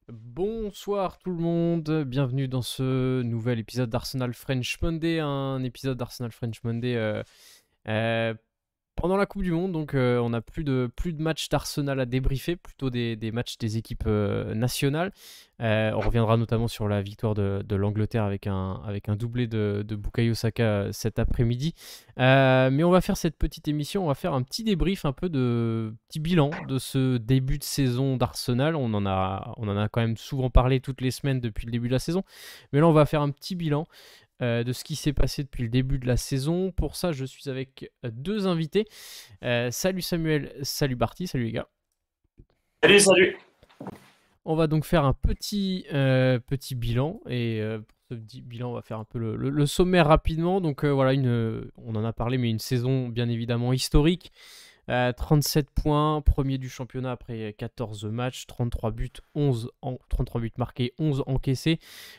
Bonsoir tout le monde, bienvenue dans ce nouvel épisode d'Arsenal French Monday, un épisode d'Arsenal French Monday euh, pendant la Coupe du Monde, donc on n'a plus de matchs d'Arsenal à débriefer, plutôt des matchs des équipes nationales. On reviendra notamment sur la victoire de l'Angleterre avec un doublé de Bukayo Saka cet après-midi. Mais on va faire cette petite émission, on va faire un petit débrief, un peu de petit bilan de ce début de saison d'Arsenal. On en a quand même souvent parlé toutes les semaines depuis le début de la saison. Mais là, on va faire un petit bilan de ce qui s'est passé depuis le début de la saison. Pour ça, je suis avec deux invités. Salut Samuel, salut Barty, salut les gars. Salut, salut. On va donc faire un petit bilan. Et pour ce petit bilan, on va faire un peu le sommaire rapidement. Donc voilà, on en a parlé, mais une saison bien évidemment historique. 37 points, premier du championnat après 14 matchs, 33 buts, 33 buts marqués, 11 encaissés.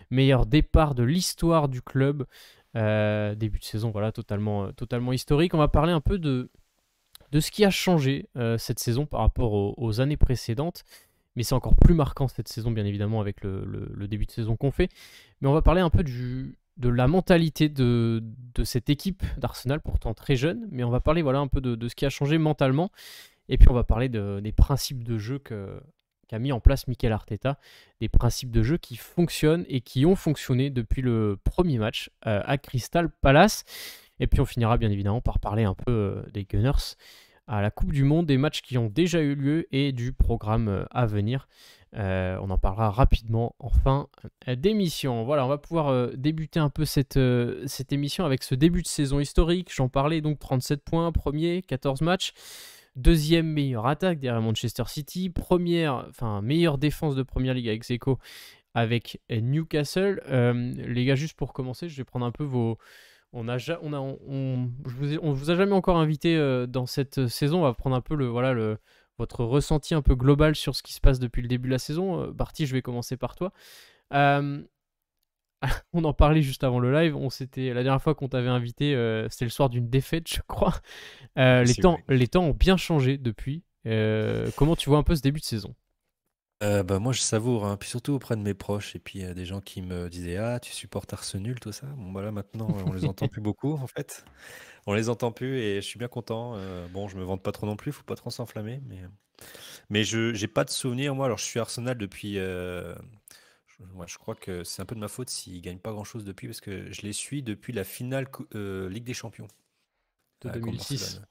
Meilleur départ de l'histoire du club. Début de saison, voilà, totalement historique. On va parler un peu de ce qui a changé cette saison par rapport aux années précédentes. Mais c'est encore plus marquant cette saison, bien évidemment, avec le début de saison qu'on fait. Mais on va parler un peu de la mentalité de cette équipe d'Arsenal, pourtant très jeune. Mais on va parler voilà, un peu de ce qui a changé mentalement. Et puis on va parler des principes de jeu qu'a mis en place Mikel Arteta. Des principes de jeu qui fonctionnent et qui ont fonctionné depuis le premier match à Crystal Palace. Et puis on finira bien évidemment par parler un peu des Gunners à la Coupe du Monde, des matchs qui ont déjà eu lieu et du programme à venir. On en parlera rapidement en fin d'émission. Voilà, on va pouvoir débuter un peu cette émission avec ce début de saison historique. J'en parlais donc 37 points, premier, 14 matchs. Deuxième meilleure attaque derrière Manchester City. Meilleure défense de Première Ligue avec Zeko avec Newcastle. Les gars, juste pour commencer, je vais prendre un peu vos, on a, ja- on a, on vous a jamais encore invité dans cette saison. On va prendre un peu votre ressenti un peu global sur ce qui se passe depuis le début de la saison. Barty, je vais commencer par toi. Euh, on en parlait juste avant le live. La dernière fois qu'on t'avait invité, c'était le soir d'une défaite, je crois. Les Possible, temps, oui. les temps ont bien changé depuis. Comment tu vois un peu ce début de saison? Bah, moi, je savoure, hein, puis surtout auprès de mes proches, et puis des gens qui me disaient: «Ah, tu supportes Arsenal, tout ça». Bon, bah là, maintenant, on les entend plus beaucoup, en fait. On les entend plus et je suis bien content. Bon, je me vante pas trop non plus, faut pas trop s'enflammer, mais je j'ai pas de souvenir, moi. Alors, je suis Arsenal depuis. Je crois que c'est un peu de ma faute s'ils gagnent pas grand-chose depuis, parce que je les suis depuis la finale Ligue des Champions De contre 2006. Barcelone.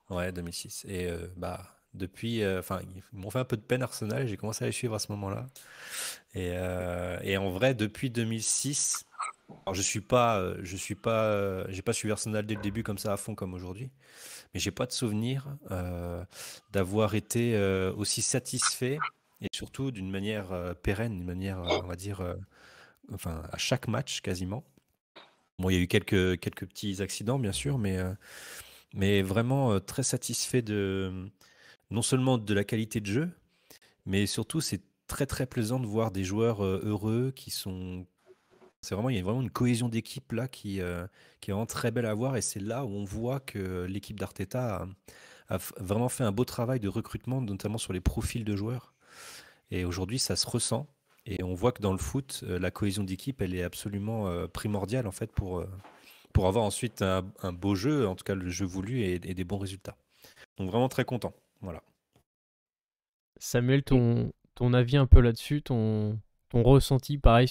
Ouais, 2006. Et bah, depuis, enfin, ils m'ont fait un peu de peine Arsenal et j'ai commencé à les suivre à ce moment-là. Et en vrai, depuis 2006, alors j'ai pas suivi Arsenal dès le début comme ça à fond comme aujourd'hui, mais j'ai pas de souvenir d'avoir été aussi satisfait et surtout d'une manière pérenne, d'une manière, on va dire, enfin, à chaque match quasiment. Bon, il y a eu quelques petits accidents, bien sûr, mais vraiment très satisfait non seulement de la qualité de jeu, mais surtout c'est très très plaisant de voir des joueurs heureux il y a vraiment une cohésion d'équipe là qui est vraiment très belle à voir, et c'est là où on voit que l'équipe d'Arteta a vraiment fait un beau travail de recrutement, notamment sur les profils de joueurs. Et aujourd'hui, ça se ressent. Et on voit que dans le foot, la cohésion d'équipe, elle est absolument primordiale en fait pour avoir ensuite un beau jeu, en tout cas le jeu voulu et des bons résultats. Donc vraiment très content. Voilà. Samuel, ton avis un peu là-dessus, ton ressenti, pareil,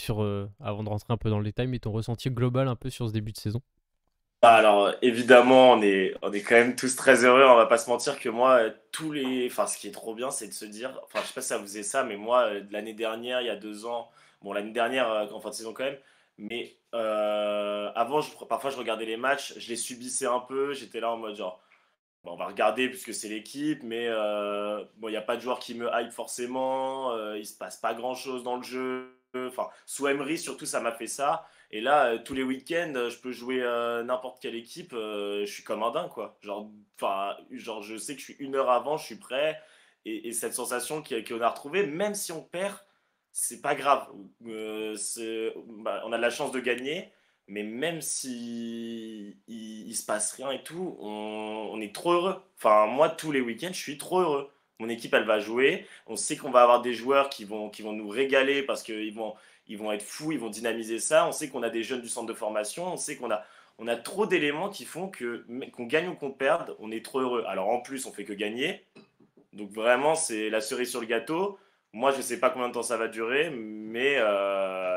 avant de rentrer un peu dans le détail, mais ton ressenti global un peu sur ce début de saison. Bah alors évidemment on est quand même tous très heureux, on va pas se mentir que moi enfin ce qui est trop bien c'est de se dire, enfin je sais pas si ça vous faisait ça, mais moi l'année dernière, il y a 2 ans, bon l'année dernière en fin de saison quand même, mais avant parfois je regardais les matchs, je les subissais un peu, j'étais là en mode genre bon, on va regarder puisque c'est l'équipe, mais bon il y a pas de joueur qui me hype forcément, il se passe pas grand chose dans le jeu, enfin sous Emery surtout ça m'a fait ça. Et là, tous les week-ends, je peux jouer n'importe quelle équipe. Je suis comme un dingue, quoi. Genre, je sais que je suis 1 heure avant, je suis prêt. Et cette sensation qu'on a retrouvée, même si on perd, c'est pas grave. On a de la chance de gagner, mais même si il se passe rien et tout, on est trop heureux. Enfin, moi, tous les week-ends, je suis trop heureux. mon équipe, elle va jouer. On sait qu'on va avoir des joueurs qui vont nous régaler parce ils vont être fous, ils vont dynamiser ça. On sait qu'on a des jeunes du centre de formation. On sait on a trop d'éléments qui font qu'on gagne ou qu'on perde, on est trop heureux. Alors en plus, on fait que gagner. Donc vraiment, c'est la cerise sur le gâteau. Moi, je ne sais pas combien de temps ça va durer, mais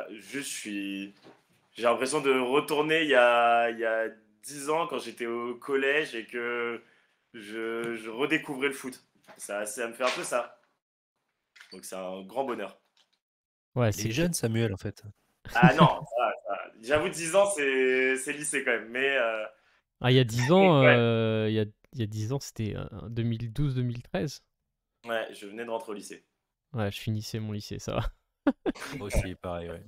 j'ai l'impression de retourner il y a 10 ans quand j'étais au collège et que je redécouvrais le foot. Ça me fait un peu ça. Donc c'est un grand bonheur. Ouais, Il est jeune, Samuel, en fait. Ah non, j'avoue 10 ans c'est lycée quand même, mais Ah, il y a 10 ans, ouais, il y a 10 ans, c'était 2012-2013. ouais, je venais de rentrer au lycée. Ouais, je finissais mon lycée, ça va. Moi aussi, pareil, ouais.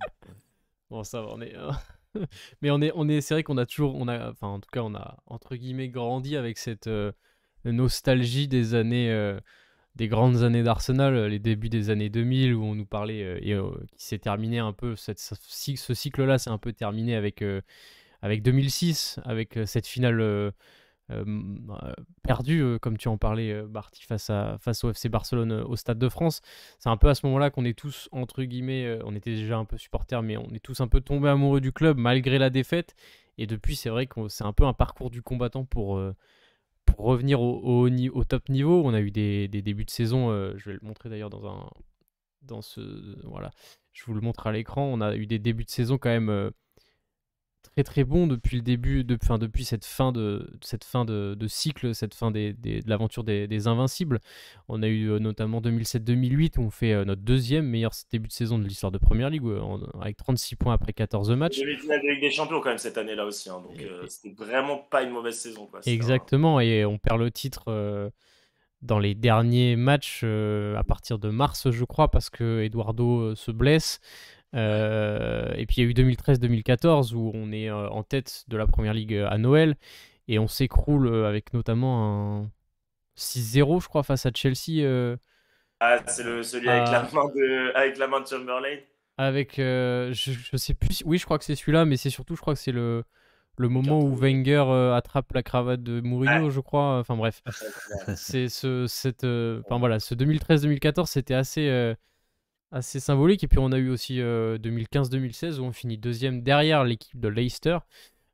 Bon, ça va, on est. Mais c'est vrai qu'on a toujours, enfin, en tout cas, on a entre guillemets grandi avec cette nostalgie des années, des grandes années d'Arsenal, les débuts des années 2000 où on nous parlait qui s'est terminé un peu, ce cycle-là s'est un peu terminé avec 2006, avec cette finale perdue, comme tu en parlais, Barty, face au FC Barcelone au Stade de France. C'est un peu à ce moment-là qu'on est tous, entre guillemets, on était déjà un peu supporters, mais on est tous un peu tombés amoureux du club malgré la défaite. Et depuis, c'est vrai que c'est un peu un parcours du combattant pour revenir au top niveau. On a eu des débuts de saison, je vais le montrer d'ailleurs dans ce... Voilà, je vous le montre à l'écran. On a eu des débuts de saison quand même très très bons depuis le début, depuis cette fin de cycle, cette fin de l'aventure des Invincibles. On a eu notamment 2007-2008 où on fait notre deuxième meilleur début de saison de l'histoire de Première Ligue avec 36 points après 14 matchs. Demi-finale de Ligue des Champions quand même cette année-là aussi, hein, donc Et- c'était vraiment pas une mauvaise saison quoi. Exactement, et on perd le titre dans les derniers matchs à partir de mars, je crois, parce que Eduardo se blesse. Et puis il y a eu 2013-2014 où on est en tête de la Première Ligue à Noël et on s'écroule avec notamment un 6-0, je crois, face à Chelsea. Ah, c'est celui À- avec la main de Chamberlain. avec, je sais plus, oui, je crois que c'est celui-là, mais c'est surtout, je crois que c'est le Le moment où carton. Wenger attrape la cravate de Mourinho, Ouais. je crois. Enfin bref, c'est enfin voilà, ce 2013-2014, c'était assez symbolique. Et puis on a eu aussi 2015-2016 où on finit deuxième derrière l'équipe de Leicester,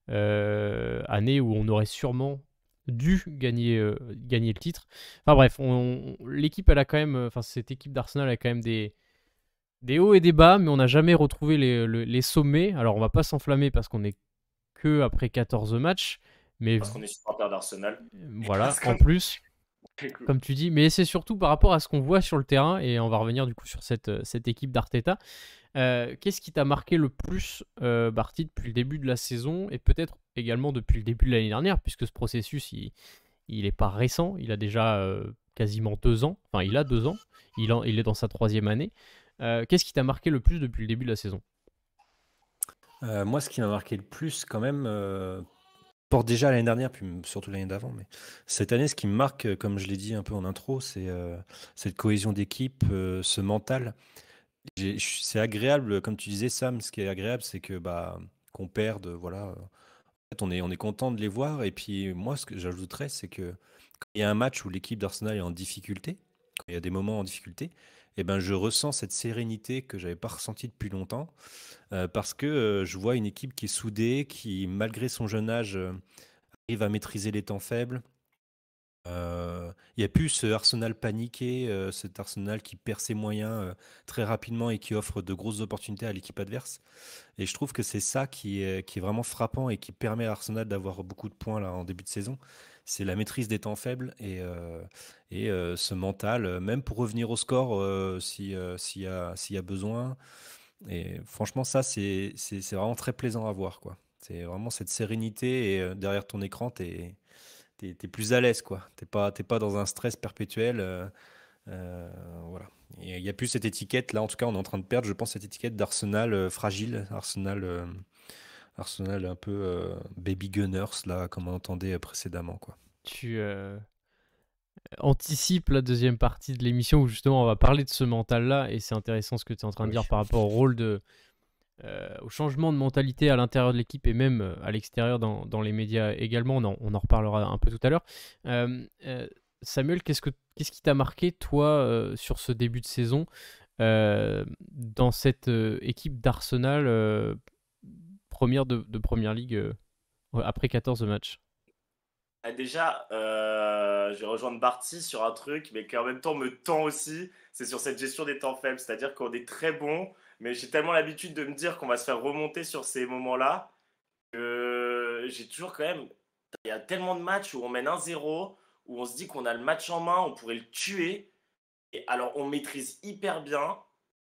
année où on aurait sûrement dû gagner le titre. Enfin bref, l'équipe, elle a quand même, enfin cette équipe d'Arsenal a quand même des hauts et des bas, mais on n'a jamais retrouvé les sommets. Alors on va pas s'enflammer parce qu'on est que après 14 matchs, mais Parce qu'on est supporter d'Arsenal. voilà, Parce en qu'on plus, comme tu dis, mais c'est surtout par rapport à ce qu'on voit sur le terrain, et on va revenir du coup sur cette équipe d'Arteta. Qu'est-ce qui t'a marqué le plus, Barty, depuis le début de la saison, et peut-être également depuis le début de l'année dernière, puisque ce processus, il est pas récent, il a déjà quasiment 2 ans, enfin il a 2 ans, il est dans sa 3e année. Qu'est-ce qui t'a marqué le plus depuis le début de la saison? Moi, ce qui m'a marqué le plus, quand même, porte déjà l'année dernière, puis surtout l'année d'avant, mais cette année, ce qui me marque, comme je l'ai dit un peu en intro, c'est cette cohésion d'équipe, ce mental. C'est agréable, comme tu disais, Sam, ce qui est agréable, c'est que bah, qu'on perde, voilà. En fait, on est content de les voir. Et puis moi, ce que j'ajouterais, c'est que quand il y a un match où l'équipe d'Arsenal est en difficulté, quand il y a des moments en difficulté, eh ben, je ressens cette sérénité que j'avais pas ressentie depuis longtemps, parce que je vois une équipe qui est soudée, qui, malgré son jeune âge, arrive à maîtriser les temps faibles. Il n'y a plus ce Arsenal paniqué, cet Arsenal qui perd ses moyens très rapidement et qui offre de grosses opportunités à l'équipe adverse. Et je trouve que c'est ça qui est vraiment frappant et qui permet à Arsenal d'avoir beaucoup de points là en début de saison. C'est la maîtrise des temps faibles et ce mental, même pour revenir au score s'il y a besoin. Et franchement, ça, c'est vraiment très plaisant à voir, quoi. C'est vraiment cette sérénité et derrière ton écran, t'es plus à l'aise, quoi. T'es pas dans un stress perpétuel. Voilà. Il n'y a plus cette étiquette, là, en tout cas, on est en train de perdre, je pense, cette étiquette d'Arsenal fragile, Arsenal un peu baby gunners, là, comme on entendait précédemment, quoi. Tu anticipes la deuxième partie de l'émission où justement on va parler de ce mental-là, et c'est intéressant ce que tu es en train de Oui. dire par rapport au rôle au changement de mentalité à l'intérieur de l'équipe et même à l'extérieur dans les médias également. On en reparlera un peu tout à l'heure. Samuel, qu'est-ce qui t'a marqué, toi, sur ce début de saison, dans cette équipe d'Arsenal première de Première Ligue après 14 matchs? Déjà, je vais rejoindre Barty sur un truc, mais qui en même temps me tend aussi, c'est sur cette gestion des temps faibles. C'est-à-dire qu'on est très bon, mais j'ai tellement l'habitude de me dire qu'on va se faire remonter sur ces moments-là que j'ai toujours quand même. Il y a tellement de matchs où on mène 1-0, où on se dit qu'on a le match en main, on pourrait le tuer. Et alors, on maîtrise hyper bien.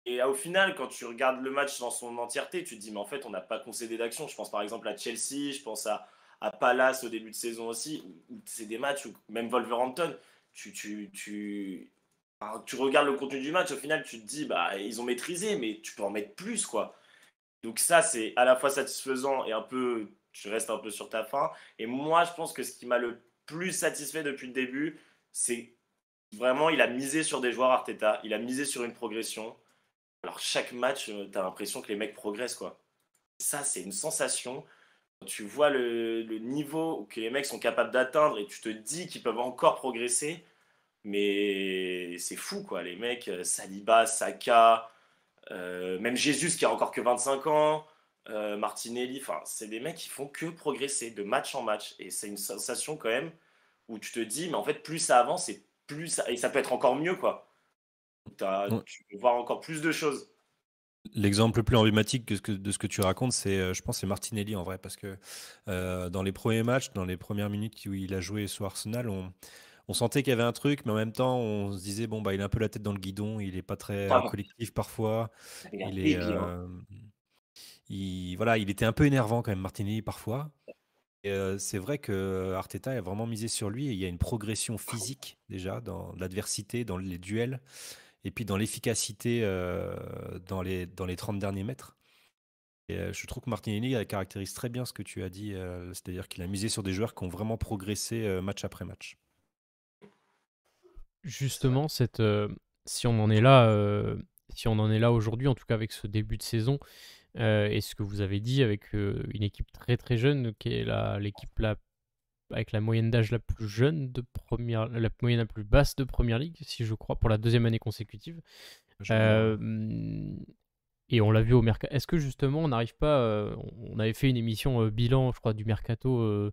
Et au final, quand tu regardes le match dans son entièreté, tu te dis, mais en fait, on n'a pas concédé d'action. Je pense par exemple à Chelsea, je pense à Palace au début de saison aussi, où c'est des matchs où même Wolverhampton, tu regardes le contenu du match, au final, tu te dis, bah, ils ont maîtrisé, mais tu peux en mettre plus, quoi. Donc ça, c'est à la fois satisfaisant et un peu, tu restes un peu sur ta faim. Et moi, je pense que ce qui m'a le plus satisfait depuis le début, c'est vraiment, il a misé sur des joueurs Arteta, il a misé sur une progression. Alors chaque match, tu as l'impression que les mecs progressent, quoi. Ça, c'est une sensation. Quand tu vois le niveau que les mecs sont capables d'atteindre et tu te dis qu'ils peuvent encore progresser, mais c'est fou, quoi. Les mecs, Saliba, Saka, même Jesus qui a encore que 25 ans, Martinelli, enfin, c'est des mecs qui font que progresser de match en match. Et c'est une sensation quand même où tu te dis, mais en fait, plus ça avance et et ça peut être encore mieux, quoi. Ouais. Tu peux voir encore plus de choses. L'exemple le plus emblématique de ce que tu racontes, je pense, c'est Martinelli en vrai, parce que dans les premiers matchs, dans les premières minutes où il a joué sur Arsenal, on sentait qu'il y avait un truc, mais en même temps, on se disait, bon, bah, il a un peu la tête dans le guidon, il est pas très Ah, collectif parfois, il a un il est, débile, hein. voilà, il était un peu énervant quand même, Martinelli parfois. Et, c'est vrai que Arteta a vraiment misé sur lui et il y a une progression physique déjà dans l'adversité, dans les duels et puis dans l'efficacité dans les 30 derniers mètres. Et je trouve que Martinelli caractérise très bien ce que tu as dit, c'est-à-dire qu'il a misé sur des joueurs qui ont vraiment progressé match après match. C'est vrai. Justement, si on en est là, si on en est là aujourd'hui, en tout cas avec ce début de saison, et ce que vous avez dit avec une équipe très très jeune, qui est l'équipe avec la moyenne d'âge la plus jeune la moyenne la plus basse de Première Ligue, si je crois, pour la deuxième année consécutive. Je crois, ouais. Euh, et on l'a vu au mercato. Est-ce que justement on n'arrive pas, on avait fait une émission bilan, je crois, du mercato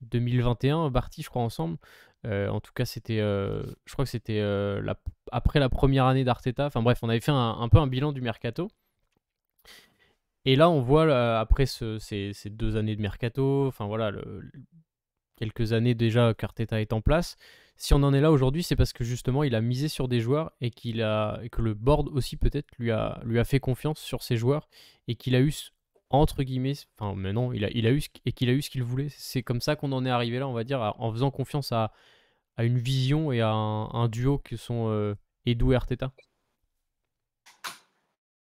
2021, Barty, je crois, ensemble. En tout cas, je crois que c'était après la première année d'Arteta. Enfin bref, on avait fait un peu un bilan du mercato. Et là, on voit, après ces 2 années de mercato, enfin voilà, quelques années déjà qu'Arteta est en place. Si on en est là aujourd'hui, c'est parce que justement, il a misé sur des joueurs et et que le board aussi peut-être lui a fait confiance sur ces joueurs et qu'il a eu entre guillemets, enfin mais non, il a eu et qu'il a eu ce qu'il voulait. C'est comme ça qu'on en est arrivé là, on va dire, en faisant confiance à une vision et à un duo que sont Edu et Arteta.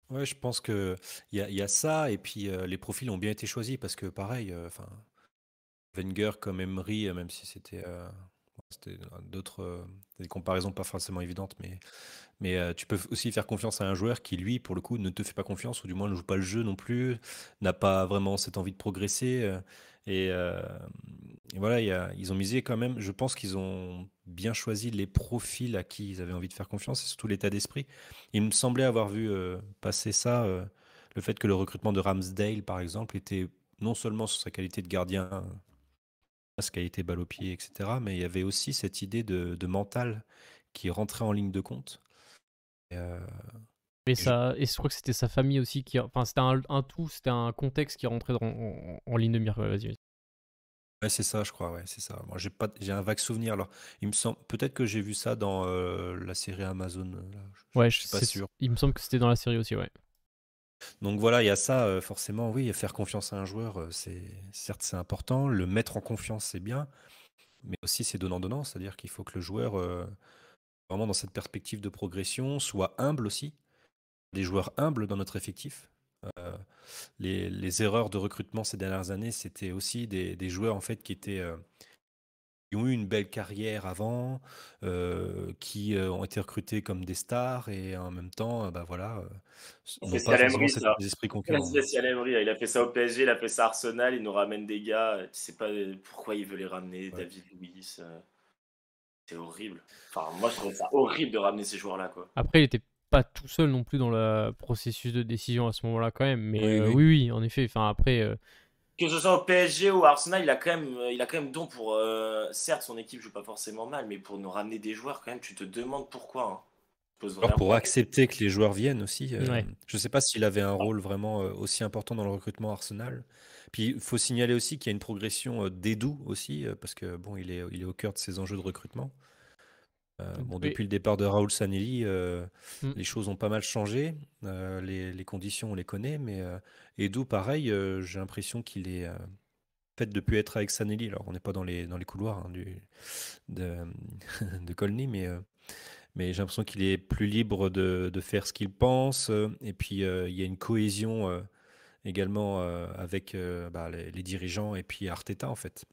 Ouais, je pense que il y a ça et puis les profils ont bien été choisis parce que pareil, enfin Wenger comme Emery, même si c'était d'autres des comparaisons pas forcément évidentes, mais tu peux aussi faire confiance à un joueur qui, lui, pour le coup, ne te fait pas confiance, ou du moins ne joue pas le jeu non plus, n'a pas vraiment cette envie de progresser. Et, euh, et voilà, ils ont misé quand même. Je pense qu'ils ont bien choisi les profils à qui ils avaient envie de faire confiance, et surtout l'état d'esprit. Il me semblait avoir vu passer ça, le fait que le recrutement de Ramsdale, par exemple, était non seulement sur sa qualité de gardien, sa qualité balle au pied, etc., mais il y avait aussi cette idée de mental qui rentrait en ligne de compte. Et, euh, et je- Et je crois que c'était sa famille aussi enfin c'était un tout, c'était un contexte qui rentrait en ligne de mire. Ouais, vas-y, vas-y. Ouais, c'est ça, je crois, ouais, c'est ça. Moi, j'ai un vague souvenir. Alors, il me semble, peut-être que j'ai vu ça dans la série Amazon, là, Ouais, je suis pas sûr. il me semble que c'était dans la série aussi, ouais. Donc voilà, il y a ça, forcément, oui, faire confiance à un joueur, certes, c'est important. Le mettre en confiance, c'est bien, mais aussi c'est donnant-donnant, c'est-à-dire qu'il faut que le joueur, vraiment dans cette perspective de progression, soit humble aussi. Des joueurs humbles dans notre effectif. Euh, les erreurs de recrutement ces dernières années, c'était aussi des joueurs en fait qui ont eu une belle carrière avant, qui ont été recrutés comme des stars et en même temps, bah voilà, n'ont pas Spécial forcément Emery, cet ça. esprit concurrent. Spécial Emery, il a fait ça au PSG, il a fait ça à Arsenal, il nous ramène des gars, tu sais pas pourquoi il veut les ramener, Ouais. David Luiz. C'est horrible. Enfin, moi, je trouve ça horrible de ramener ces joueurs-là, quoi. Après, il était pas tout seul non plus dans le processus de décision à ce moment-là quand même. Mais Oui, oui. oui, oui, en effet. Enfin, après, Que ce soit au PSG ou à Arsenal, il a quand même don pour. Certes, son équipe joue pas forcément mal, mais pour nous ramener des joueurs, quand même, tu te demandes pourquoi. Hein. Je pose Alors vraiment pour la question. accepter que les joueurs viennent aussi, ouais. je ne sais pas s'il avait un rôle vraiment aussi important dans le recrutement Arsenal. Puis il faut signaler aussi qu'il y a une progression d'Edu aussi, parce que bon, il est au cœur de ces enjeux de recrutement. Bon, Oui. depuis le départ de Raoul Sanelli, Mm. les choses ont pas mal changé. Les conditions, on les connaît, mais Edu, pareil, j'ai l'impression qu'il est fait de plus être avec Sanelli. Alors on n'est pas dans les couloirs hein, de, de Colny, mais j'ai l'impression qu'il est plus libre de faire ce qu'il pense. Et puis, il y a une cohésion également avec les dirigeants et puis Arteta, en fait.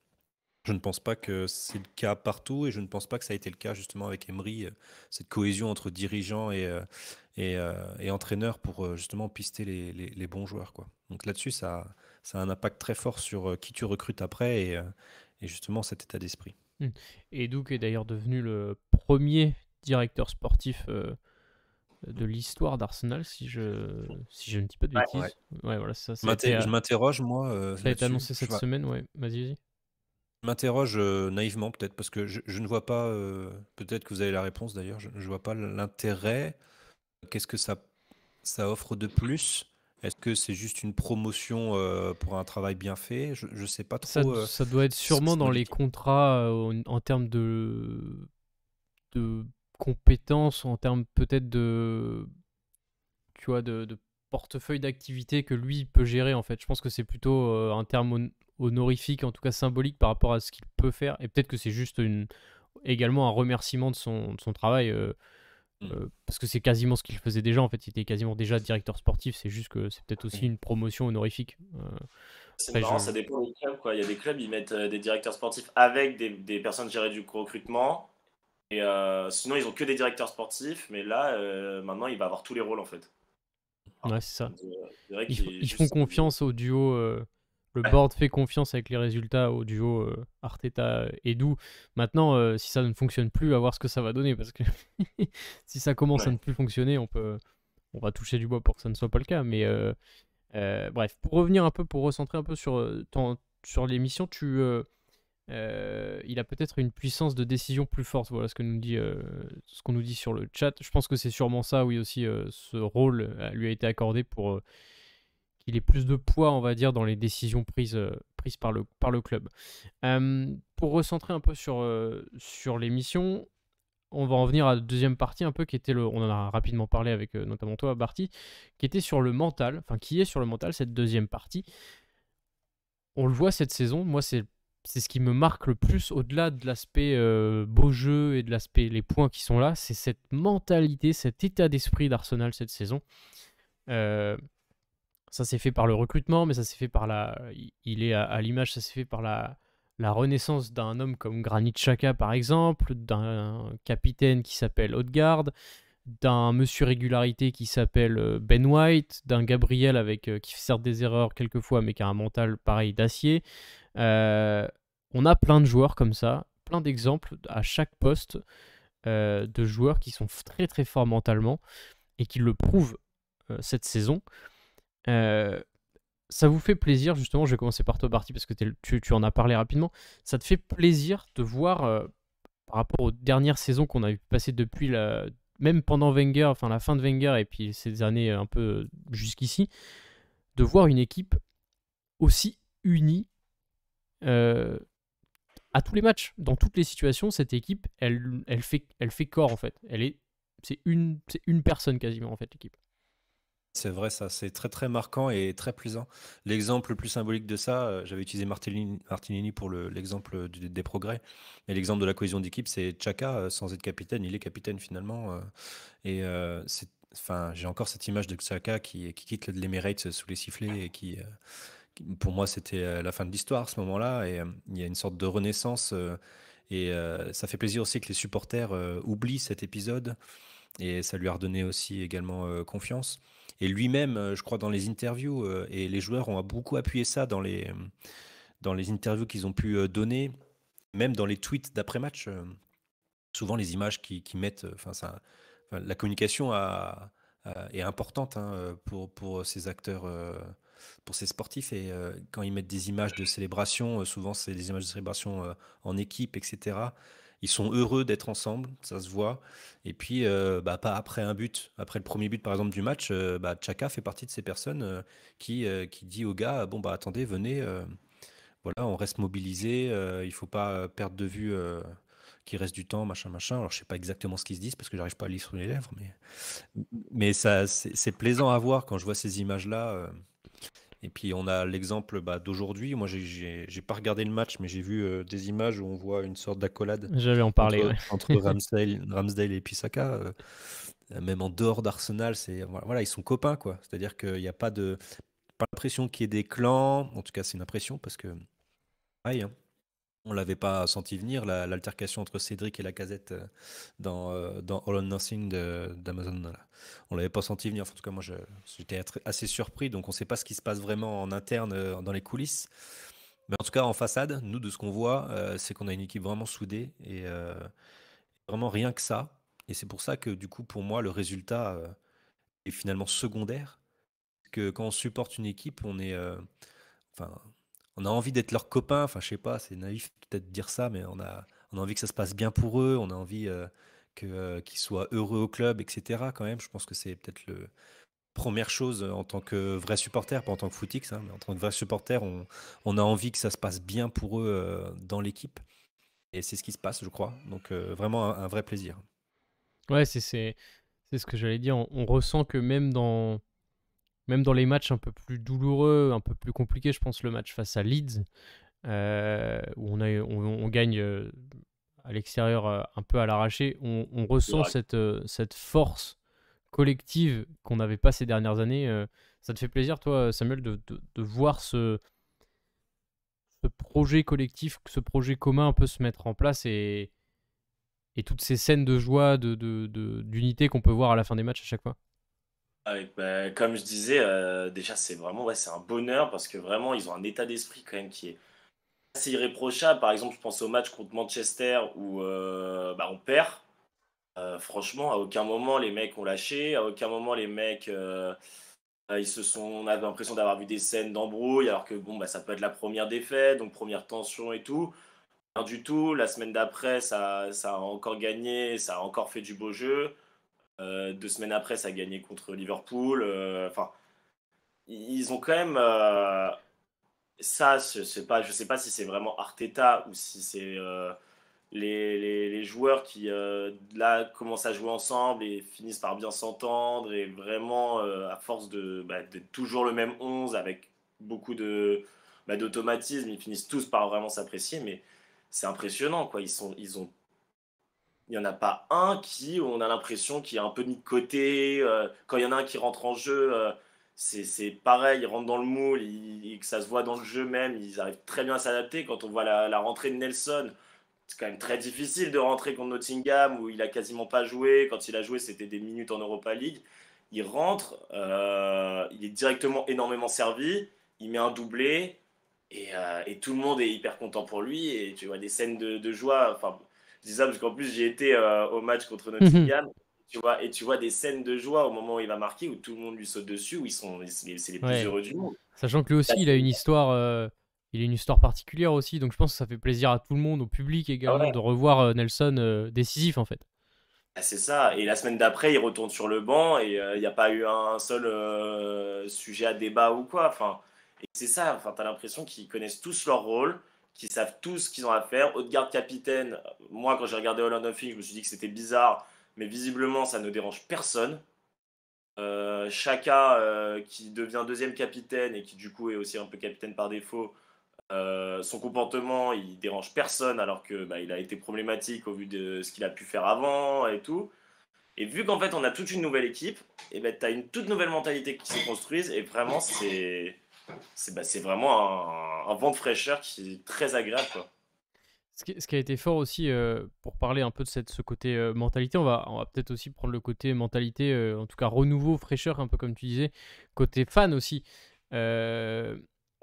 Je ne pense pas que c'est le cas partout et je ne pense pas que ça a été le cas justement avec Emery, cette cohésion entre dirigeants et entraîneurs pour justement pister les bons joueurs, quoi. Donc là-dessus, ça a un impact très fort sur qui tu recrutes après et justement cet état d'esprit. Et Douk est d'ailleurs devenu le premier directeur sportif de l'histoire d'Arsenal, si je ne dis pas de Ouais. Ouais. bêtises. Ouais, voilà, ça a été, Je m'interroge, moi, ça a été là-dessus. annoncé cette semaine. Ouais, vas-y. Je m'interroge naïvement peut-être parce que je ne vois pas, peut-être que vous avez la réponse d'ailleurs, je ne vois pas l'intérêt. Qu'est-ce que ça offre de plus? Est-ce que c'est juste une promotion pour un travail bien fait? Je ne sais pas trop Ça doit être ce que sûrement ça dans les implique. contrats en termes de compétences, en termes peut-être tu vois, de portefeuille d'activité que lui peut gérer en fait. Je pense que c'est plutôt un terme honorifique, en tout cas symbolique par rapport à ce qu'il peut faire. Et peut-être que c'est juste également un remerciement de son travail. Parce que c'est quasiment ce qu'il faisait déjà. En fait, il était quasiment déjà directeur sportif. C'est juste que c'est peut-être aussi Oui. une promotion honorifique. C'est Après, marrant, ça dépend des clubs, quoi. Il y a des clubs, ils mettent des directeurs sportifs avec des personnes gérées du recrutement. Et sinon, ils ont que des directeurs sportifs. Mais là, maintenant, il va avoir tous les rôles, en fait. Ouais, c'est ça. Donc, c'est vrai qu'il est Ils font juste. confiance au duo. Le Ouais. board fait confiance avec les résultats au duo Arteta et Doux. Maintenant, si ça ne fonctionne plus, à voir ce que ça va donner. Parce que si ça commence à Ouais. ne plus fonctionner, on va toucher du bois pour que ça ne soit pas le cas. Mais bref, pour revenir un peu, pour recentrer un peu sur l'émission, il a peut-être une puissance de décision plus forte. Voilà ce qu'on nous dit sur le chat. Je pense que c'est sûrement ça, oui, aussi, ce rôle lui a été accordé pour qu'il ait plus de poids, on va dire, dans les décisions prises par le club. Pour recentrer un peu sur l'émission, on va en venir à la deuxième partie, un peu, on en a rapidement parlé avec notamment toi, Barty, qui était sur le mental, enfin, qui est sur le mental, cette deuxième partie. On le voit cette saison, moi, c'est ce qui me marque le plus, au-delà de l'aspect beau jeu et de l'aspect les points qui sont là, c'est cette mentalité, cet état d'esprit d'Arsenal cette saison. Ça s'est fait par le recrutement, mais ça s'est fait par il est à l'image, ça s'est fait par la renaissance d'un homme comme Granit Xhaka par exemple, d'un capitaine qui s'appelle Odegaard, d'un monsieur régularité qui s'appelle Ben White, d'un Gabriel qui fait certes des erreurs quelquefois, mais qui a un mental pareil d'acier. On a plein de joueurs comme ça, plein d'exemples à chaque poste de joueurs qui sont très très forts mentalement et qui le prouvent cette saison. Ça vous fait plaisir, justement, je vais commencer par toi, Barty, parce que tu en as parlé rapidement. Ça te fait plaisir de voir, par rapport aux dernières saisons qu'on a eu passées depuis même pendant Wenger, enfin la fin de Wenger et puis ces années un peu jusqu'ici, de voir une équipe aussi unie à tous les matchs, dans toutes les situations. Cette équipe, elle fait corps en fait. C'est une personne quasiment en fait, l'équipe. C'est vrai, ça, c'est très très marquant et très plaisant. L'exemple le plus symbolique de ça, j'avais utilisé Martinelli pour l'exemple des progrès, mais l'exemple de la cohésion d'équipe, c'est Xhaka, sans être capitaine, il est capitaine finalement. Enfin, j'ai encore cette image de Xhaka qui quitte l'Emirates sous les sifflets et pour moi, c'était la fin de l'histoire à ce moment-là, et il y a une sorte de renaissance, et ça fait plaisir aussi que les supporters oublient cet épisode, et ça lui a redonné aussi également confiance. Et lui-même, je crois, dans les interviews, et les joueurs ont beaucoup appuyé ça dans les interviews qu'ils ont pu donner, même dans les tweets d'après-match. souvent les images qui mettent, la communication est importante, hein, pour ces acteurs, pour ces sportifs. Et quand ils mettent des images de célébration, souvent c'est des images de célébration en équipe, etc. Ils sont heureux d'être ensemble, ça se voit. Et puis, pas après un but, après le premier but par exemple du match, Xhaka fait partie de ces personnes qui dit aux gars, bon attendez, venez, voilà, on reste mobilisé, il faut pas perdre de vue qu'il reste du temps, machin, machin. Alors je sais pas exactement ce qu'ils se disent parce que j'arrive pas à lire sur les lèvres, mais ça, c'est plaisant à voir quand je vois ces images-là. Et puis on a l'exemple d'aujourd'hui. Moi, j'ai pas regardé le match, mais j'ai vu des images où on voit une sorte d'accolade J'allais en parler, ouais. entre Ramsdale et Pisaka. Même en dehors d'Arsenal, voilà, ils sont copains, quoi. C'est-à-dire qu'il n'y a pas l'impression qu'il y ait des clans. En tout cas, c'est une impression parce que pareil, hein, on l'avait pas senti venir, l'altercation entre Cédric et Lacazette dans All or Nothing d'Amazon. Là. On l'avait pas senti venir. Enfin, en tout cas, moi, j'étais assez surpris. Donc, on ne sait pas ce qui se passe vraiment en interne dans les coulisses. Mais en tout cas, en façade, nous, de ce qu'on voit, c'est qu'on a une équipe vraiment soudée et vraiment rien que ça. Et c'est pour ça que, du coup, pour moi, le résultat est finalement secondaire. Que quand on supporte une équipe, enfin, on a envie d'être leurs copains. Enfin, je sais pas, c'est naïf peut-être de dire ça, mais on a envie que ça se passe bien pour eux. On a envie qu'ils soient heureux au club, etc. Quand même, je pense que c'est peut-être la première chose en tant que vrai supporter, pas en tant que footix, hein, mais en tant que vrai supporter, on a envie que ça se passe bien pour eux dans l'équipe. Et c'est ce qui se passe, je crois. Donc, vraiment un vrai plaisir. Ouais, c'est ce que j'allais dire. On ressent que même dans les matchs un peu plus douloureux, un peu plus compliqués, je pense le match face à Leeds, où on gagne à l'extérieur un peu à l'arraché, on ressent cette force collective qu'on n'avait pas ces dernières années. Ça te fait plaisir, toi, Samuel, de voir ce projet collectif, ce projet commun un peu se mettre en place et toutes ces scènes de joie, d'unité qu'on peut voir à la fin des matchs à chaque fois. Comme je disais, déjà c'est vraiment c'est un bonheur parce que vraiment ils ont un état d'esprit quand même qui est assez irréprochable. Par exemple, je pense au match contre Manchester où on perd. Franchement, à aucun moment les mecs ont lâché, à aucun moment les mecs on avait l'impression d'avoir vu des scènes d'embrouille alors que ça peut être la première défaite, donc première tension et tout. Rien du tout. La semaine d'après, ça a encore gagné, ça a encore fait du beau jeu. 2 semaines après, ça a gagné contre Liverpool. Enfin, ils ont quand même ça. Je sais pas si c'est vraiment Arteta ou si c'est les joueurs qui là commencent à jouer ensemble et finissent par bien s'entendre et vraiment à force d'être toujours le même 11 avec beaucoup d'automatisme, ils finissent tous par vraiment s'apprécier. Mais c'est impressionnant, quoi. Il n'y en a pas un qui, on a l'impression, qui est un peu mis de côté. Quand il y en a un qui rentre en jeu, c'est pareil, il rentre dans le moule, que ça se voit dans le jeu même, ils arrivent très bien à s'adapter. Quand on voit la rentrée de Nelson, c'est quand même très difficile de rentrer contre Nottingham, où il a quasiment pas joué. Quand il a joué, c'était des minutes en Europa League. Il rentre, il est directement énormément servi, il met un doublé, et tout le monde est hyper content pour lui. Et tu vois des scènes de joie. Enfin, je dis ça parce qu'en plus, j'ai été au match contre Nottingham. Tu vois des scènes de joie au moment où il va marquer, où tout le monde lui saute dessus, où c'est les plus Ouais. heureux du monde. Sachant que lui aussi, il a une histoire particulière aussi, donc je pense que ça fait plaisir à tout le monde, au public également, de revoir Nelson décisif en fait. C'est ça. Et la semaine d'après, il retourne sur le banc et il n'y a pas eu un seul sujet à débat ou quoi. Enfin, et c'est ça. Enfin, tu as l'impression qu'ils connaissent tous leur rôle, qu'ils savent tous ce qu'ils ont à faire. Odegaard capitaine, moi, quand j'ai regardé All or Nothing, je me suis dit que c'était bizarre, mais visiblement, ça ne dérange personne. Xhaka, qui devient deuxième capitaine et qui, du coup, est aussi un peu capitaine par défaut. Son comportement, il dérange personne alors que il a été problématique au vu de ce qu'il a pu faire avant et tout. Et vu qu'en fait on a toute une nouvelle équipe, et tu as une toute nouvelle mentalité qui se construise et vraiment c'est vraiment un vent de fraîcheur qui est très agréable, quoi. Ce qui a été fort aussi, pour parler un peu de ce côté mentalité, on va peut-être aussi prendre le côté mentalité, en tout cas renouveau, fraîcheur, un peu comme tu disais, côté fan aussi.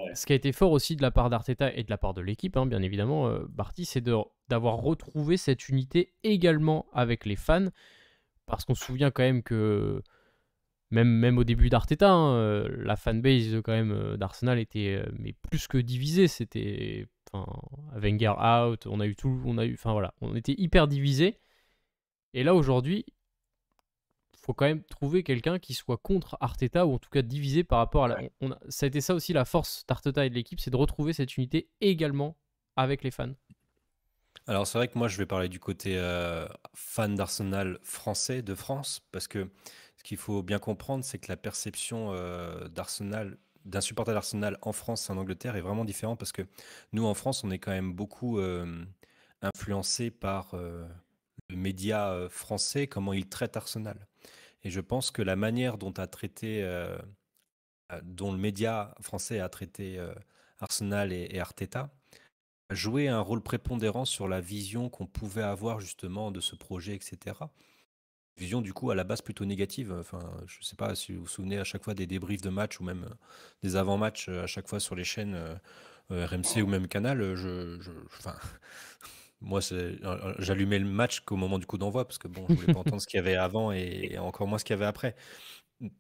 Ouais. ce qui a été fort aussi de la part d'Arteta et de la part de l'équipe, hein, bien évidemment, Barty, c'est d'avoir retrouvé cette unité également avec les fans, parce qu'on se souvient quand même que même au début d'Arteta, hein, la fanbase quand même d'Arsenal était mais plus que divisée. C'était, enfin, Wenger out, enfin voilà, on était hyper divisé. Et là aujourd'hui, faut quand même trouver quelqu'un qui soit contre Arteta ou en tout cas divisé par rapport à la. Ça a été ça aussi la force d'Arteta et de l'équipe, c'est de retrouver cette unité également avec les fans. Alors c'est vrai que moi je vais parler du côté fan d'Arsenal français de France, parce que ce qu'il faut bien comprendre, c'est que la perception d'Arsenal, d'un supporter d'Arsenal en France et en Angleterre est vraiment différente, parce que nous en France on est quand même beaucoup influencé par le média français, comment il traite Arsenal. Et je pense que la manière dont le média français a traité Arsenal et Arteta a joué un rôle prépondérant sur la vision qu'on pouvait avoir justement de ce projet, etc. Vision du coup à la base plutôt négative. Enfin, je ne sais pas si vous vous souvenez à chaque fois des débriefs de match ou même des avant-matchs à chaque fois sur les chaînes RMC ou même Canal. Enfin, moi, j'allumais le match qu'au moment du coup d'envoi, parce que bon, je voulais pas entendre ce qu'il y avait avant et encore moins ce qu'il y avait après.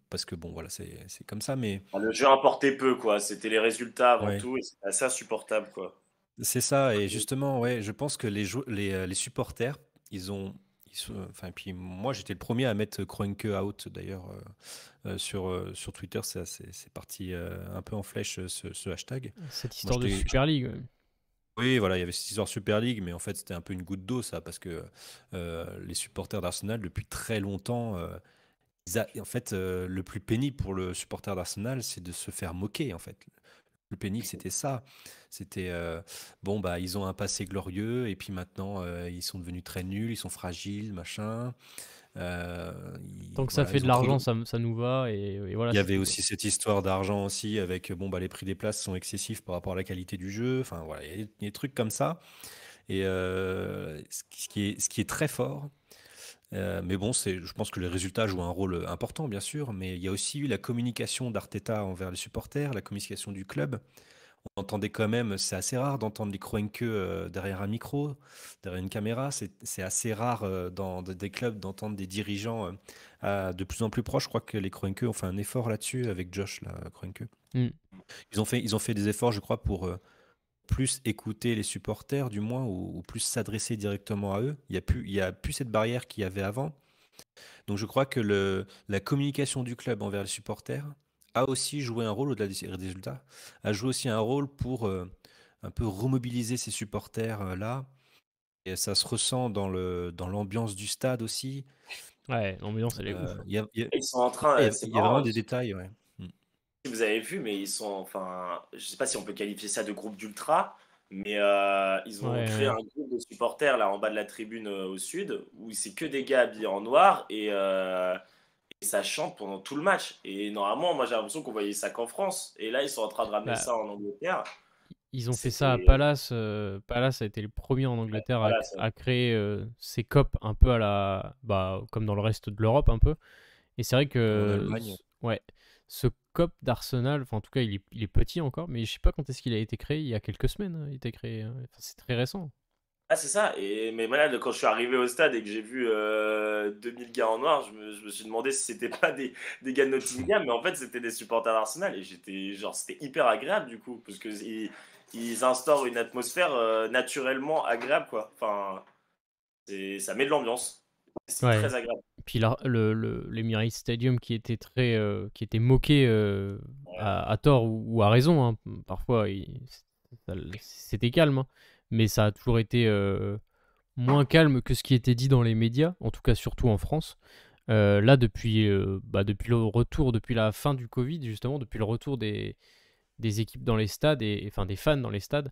Parce que bon, voilà, c'est comme ça, mais Le jeu importait peu, quoi. C'était les résultats avant ouais. tout et c'était assez insupportable, quoi. C'est ça, et justement, ouais, je pense que les supporters, enfin, et puis moi j'étais le premier à mettre Kroenke out d'ailleurs sur Twitter, c'est parti un peu en flèche ce hashtag. Cette Moi histoire de Super League. Ouais. oui, voilà, il y avait cette histoire Super League, mais en fait c'était un peu une goutte d'eau ça, parce que les supporters d'Arsenal depuis très longtemps, en fait, le plus pénible pour le supporter d'Arsenal, c'est de se faire moquer en fait. Le pénible, c'était ça. C'était bon, bah, ils ont un passé glorieux et puis maintenant, ils sont devenus très nuls, ils sont fragiles, machin. Euh, Tant que ça voilà, fait ils de ont trop. l'argent, ça nous va et voilà, Il y c'est avait tout, quoi. aussi cette histoire d'argent aussi avec bon, bah, les prix des places sont excessifs par rapport à la qualité du jeu. Enfin, voilà, il y a des trucs comme ça. Et ce qui est très fort. Mais bon, je pense que les résultats jouent un rôle important, bien sûr, mais il y a aussi eu la communication d'Arteta envers les supporters, la communication du club. On entendait quand même, c'est assez rare d'entendre les Kroenke derrière un micro, derrière une caméra. C'est assez rare dans des clubs d'entendre des dirigeants de plus en plus proches. Je crois que les Kroenke ont fait un effort là-dessus avec Josh, là, Kroenke. Mm. Ils ont fait des efforts, je crois, pour plus écouter les supporters, du moins, ou plus s'adresser directement à eux. Il y a plus cette barrière qu'il y avait avant. Donc je crois que la communication du club envers les supporters a aussi joué un rôle, au-delà des résultats, a joué aussi un rôle pour un peu remobiliser ces supporters-là. Et ça se ressent dans l'ambiance du stade aussi. Ouais, l'ambiance, elle est ouf. Ils sont en train, c'est Il y a vraiment marrant, des détails, ouais. Mm. si vous avez vu, mais ils sont, enfin, je sais pas si on peut qualifier ça de groupe d'ultra, mais ils ont créé Ouais, un groupe de supporters là en bas de la tribune au sud, où c'est que des gars habillés en noir et ça chante pendant tout le match. Et normalement, moi j'ai l'impression qu'on voyait ça qu'en France, et là ils sont en train de ramener bah, ça en Angleterre. ils ont fait ça à C'était, Palace. Palace a été le premier en Angleterre voilà, ça. à créer ces COP un peu comme dans le reste de l'Europe un peu. Et c'est vrai Comme en que Allemagne. ouais, ce COP d'Arsenal, enfin en tout cas il est petit encore, mais je sais pas quand est-ce qu'il a été créé, il y a quelques semaines, il a été créé. Enfin, c'est très récent. Ah, c'est ça. Mais voilà, quand je suis arrivé au stade et que j'ai vu 2000 gars en noir, je me suis demandé si c'était pas des gars de Nottingham, mais en fait, c'était des supporters d'Arsenal. Et j'étais, genre, c'était hyper agréable du coup, parce que ils instaurent une atmosphère naturellement agréable, quoi. Enfin, ça met de l'ambiance. C'est Ouais. très agréable. Puis l'Emirates Stadium qui était moqué à tort ou à raison, hein. Parfois c'était calme, hein. Mais ça a toujours été moins calme que ce qui était dit dans les médias, en tout cas surtout en France. Là depuis le retour, depuis la fin du Covid justement, depuis le retour des équipes dans les stades enfin des fans dans les stades,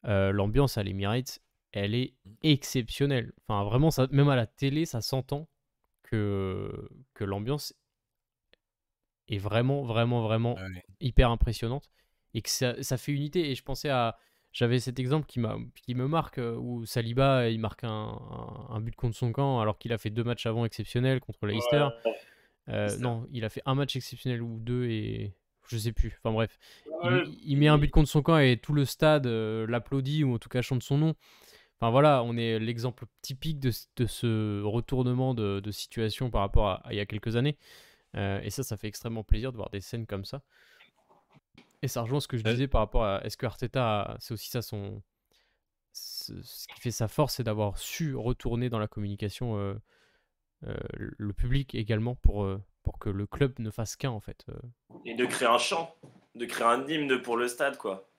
l'ambiance à l'Emirates elle est exceptionnelle. Enfin vraiment ça, même à la télé ça s'entend que l'ambiance est vraiment, vraiment, vraiment Ouais. hyper impressionnante et que ça fait unité. Et je pensais à. J'avais cet exemple qui me marque où Saliba il marque un but contre son camp alors qu'il a fait 2 matchs avant exceptionnels contre Leicester. Ouais, Non, il a fait un match exceptionnel ou deux et je sais plus. Enfin bref. il met un but contre son camp et tout le stade l'applaudit ou en tout cas chante son nom. Enfin voilà, on est l'exemple typique de ce retournement de situation par rapport à il y a quelques années. Et ça fait extrêmement plaisir de voir des scènes comme ça. Et ça rejoint ce que je disais par rapport à est-ce que Arteta, c'est aussi ça ce qui fait sa force, c'est d'avoir su retourner dans la communication le public également pour que le club ne fasse qu'un en fait. Et de créer un chant, de créer un hymne pour le stade, quoi.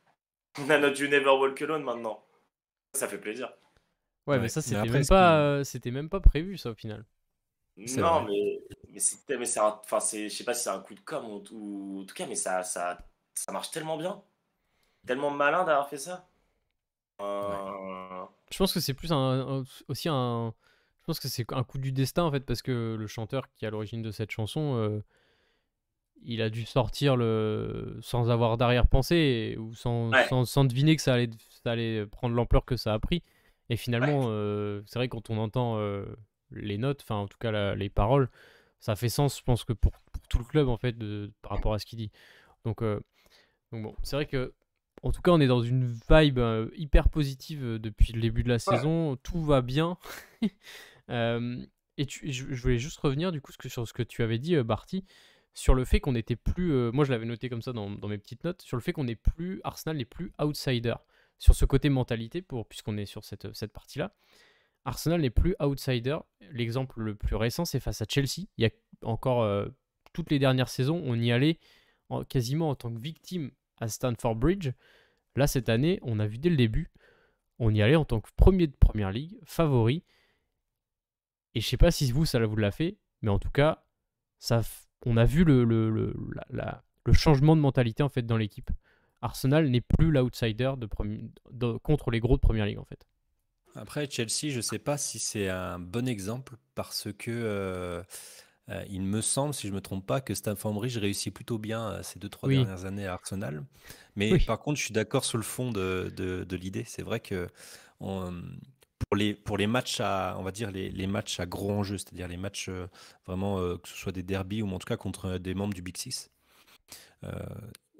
On a notre You Never Walk Alone maintenant. Ça fait plaisir. Ouais, mais ça c'était même pas prévu ça au final. Non, mais c'est enfin je sais pas si c'est un coup de com ou en tout cas, mais ça marche tellement bien, tellement malin d'avoir fait ça. Je pense que c'est plus aussi un. Je pense que c'est un coup du destin en fait parce que le chanteur qui est à l'origine de cette chanson, il a dû sortir sans avoir d'arrière-pensée ou sans deviner que ça allait prendre l'ampleur que ça a pris. Et finalement, c'est vrai que quand on entend les notes, enfin en tout cas les paroles, ça fait sens, je pense que pour tout le club en fait par rapport à ce qu'il dit. Donc bon, c'est vrai que en tout cas on est dans une vibe hyper positive depuis le début de la saison, tout va bien. Et je voulais juste revenir du coup sur ce que tu avais dit, Barty, sur le fait qu'on n'était plus, moi je l'avais noté comme ça dans mes petites notes, sur le fait qu'on n'est plus, Arsenal n'est plus outsider. Sur ce côté mentalité, puisqu'on est sur cette partie-là, Arsenal n'est plus outsider. L'exemple le plus récent, c'est face à Chelsea. Il y a encore toutes les dernières saisons, on y allait quasiment en tant que victime à Stamford Bridge. Là, cette année, on a vu dès le début, on y allait en tant que premier de Première Ligue, favori. Et je sais pas si ça vous l'a fait, mais en tout cas, on a vu le changement de mentalité en fait dans l'équipe. Arsenal n'est plus l'outsider contre les gros de Première Ligue en fait. Après, Chelsea, je ne sais pas si c'est un bon exemple parce que il me semble, si je ne me trompe pas, que Stamford Bridge réussit plutôt bien ces 2-3 dernières années à Arsenal. Mais par contre, je suis d'accord sur le fond de l'idée. C'est vrai que pour les matchs on va dire les matchs à gros enjeux, c'est-à-dire les matchs vraiment, que ce soit des derbies ou en tout cas contre des membres du Big Six,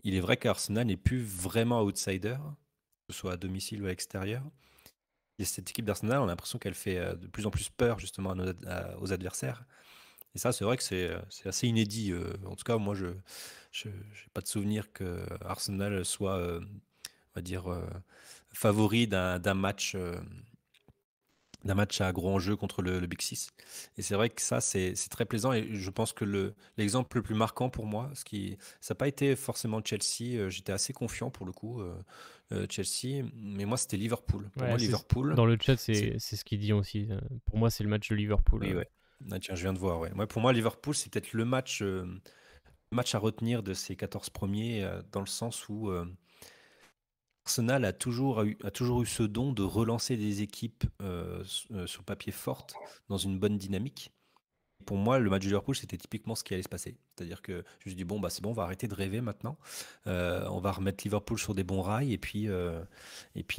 il est vrai qu'Arsenal n'est plus vraiment outsider, que ce soit à domicile ou à l'extérieur. Et cette équipe d'Arsenal, on a l'impression qu'elle fait de plus en plus peur justement aux adversaires. Et ça, c'est vrai que c'est assez inédit. En tout cas, moi, je n'ai pas de souvenir que Arsenal soit, on va dire, favori d'un match à gros enjeu contre le Big Six. Et c'est vrai que ça, c'est très plaisant. Et je pense que l'exemple le plus marquant pour moi, ça n'a pas été forcément Chelsea. J'étais assez confiant pour le coup, Chelsea. Mais moi, c'était Liverpool. Pour moi, Liverpool. Dans le chat, c'est ce qu'il dit aussi. Pour moi, c'est le match de Liverpool. Oui, ouais. Ah, tiens, je viens de voir. Ouais. Pour moi, Liverpool, c'est peut-être le match à retenir de ces 14 premiers, dans le sens où Arsenal a toujours eu ce don de relancer des équipes sur papier fortes dans une bonne dynamique. Pour moi, le match de Liverpool, c'était typiquement ce qui allait se passer. C'est-à-dire que je me suis dit, bon, c'est bon, on va arrêter de rêver maintenant. On va remettre Liverpool sur des bons rails et puis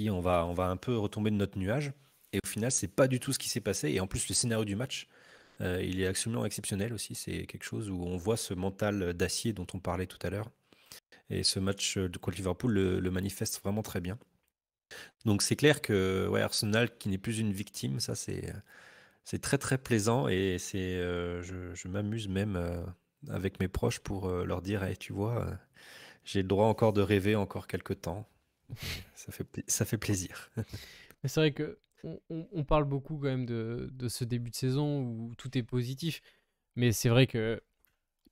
on va un peu retomber de notre nuage. Et au final, c'est pas du tout ce qui s'est passé. Et en plus, le scénario du match, il est absolument exceptionnel aussi. C'est quelque chose où on voit ce mental d'acier dont on parlait tout à l'heure. Et ce match contre Liverpool le manifeste vraiment très bien. Donc c'est clair que Arsenal qui n'est plus une victime, ça c'est très très plaisant et je m'amuse même avec mes proches pour leur dire hey, tu vois, j'ai le droit encore de rêver encore quelques temps. Ça fait plaisir. Mais c'est vrai que on parle beaucoup quand même de ce début de saison où tout est positif, mais c'est vrai que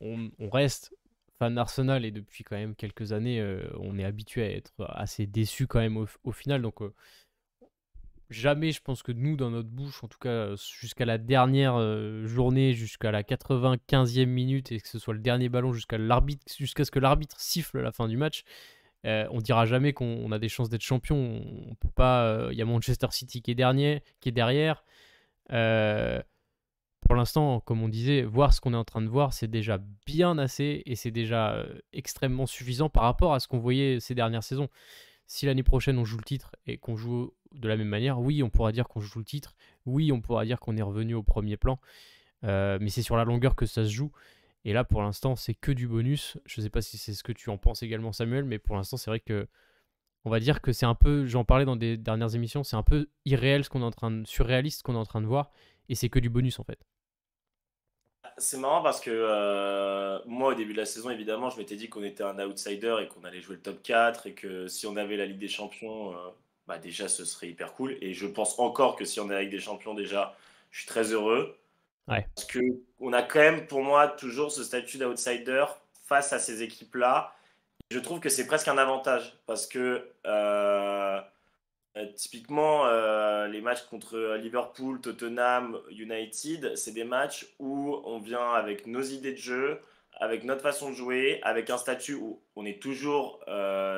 on reste fan d'Arsenal et depuis quand même quelques années, on est habitué à être assez déçu quand même au final. Donc jamais, je pense que nous, dans notre bouche, en tout cas jusqu'à la dernière journée, jusqu'à la 95e minute et que ce soit le dernier ballon jusqu'à ce que l'arbitre siffle à la fin du match, on dira jamais qu'on a des chances d'être champion. On peut pas. Il y a Manchester City qui est derrière. Pour l'instant, comme on disait, voir ce qu'on est en train de voir, c'est déjà bien assez et c'est déjà extrêmement suffisant par rapport à ce qu'on voyait ces dernières saisons. Si l'année prochaine on joue le titre et qu'on joue de la même manière, oui, on pourra dire qu'on joue le titre, oui, on pourra dire qu'on est revenu au premier plan, mais c'est sur la longueur que ça se joue. Et là, pour l'instant, c'est que du bonus. Je sais pas si c'est ce que tu en penses également, Samuel, mais pour l'instant, c'est vrai que on va dire que c'est un peu, j'en parlais dans des dernières émissions, c'est un peu irréel ce qu'on est en train de, surréaliste ce qu'on est en train de voir, et c'est que du bonus en fait. C'est marrant parce que moi, au début de la saison, évidemment, je m'étais dit qu'on était un outsider et qu'on allait jouer le top 4 et que si on avait la Ligue des Champions, bah déjà, ce serait hyper cool. Et je pense encore que si on a la Ligue des Champions, déjà, je suis très heureux. Ouais, Parce que on a quand même, pour moi, toujours ce statut d'outsider face à ces équipes-là. Je trouve que c'est presque un avantage parce que typiquement, les matchs contre Liverpool, Tottenham, United, c'est des matchs où on vient avec nos idées de jeu, avec notre façon de jouer, avec un statut où on est toujours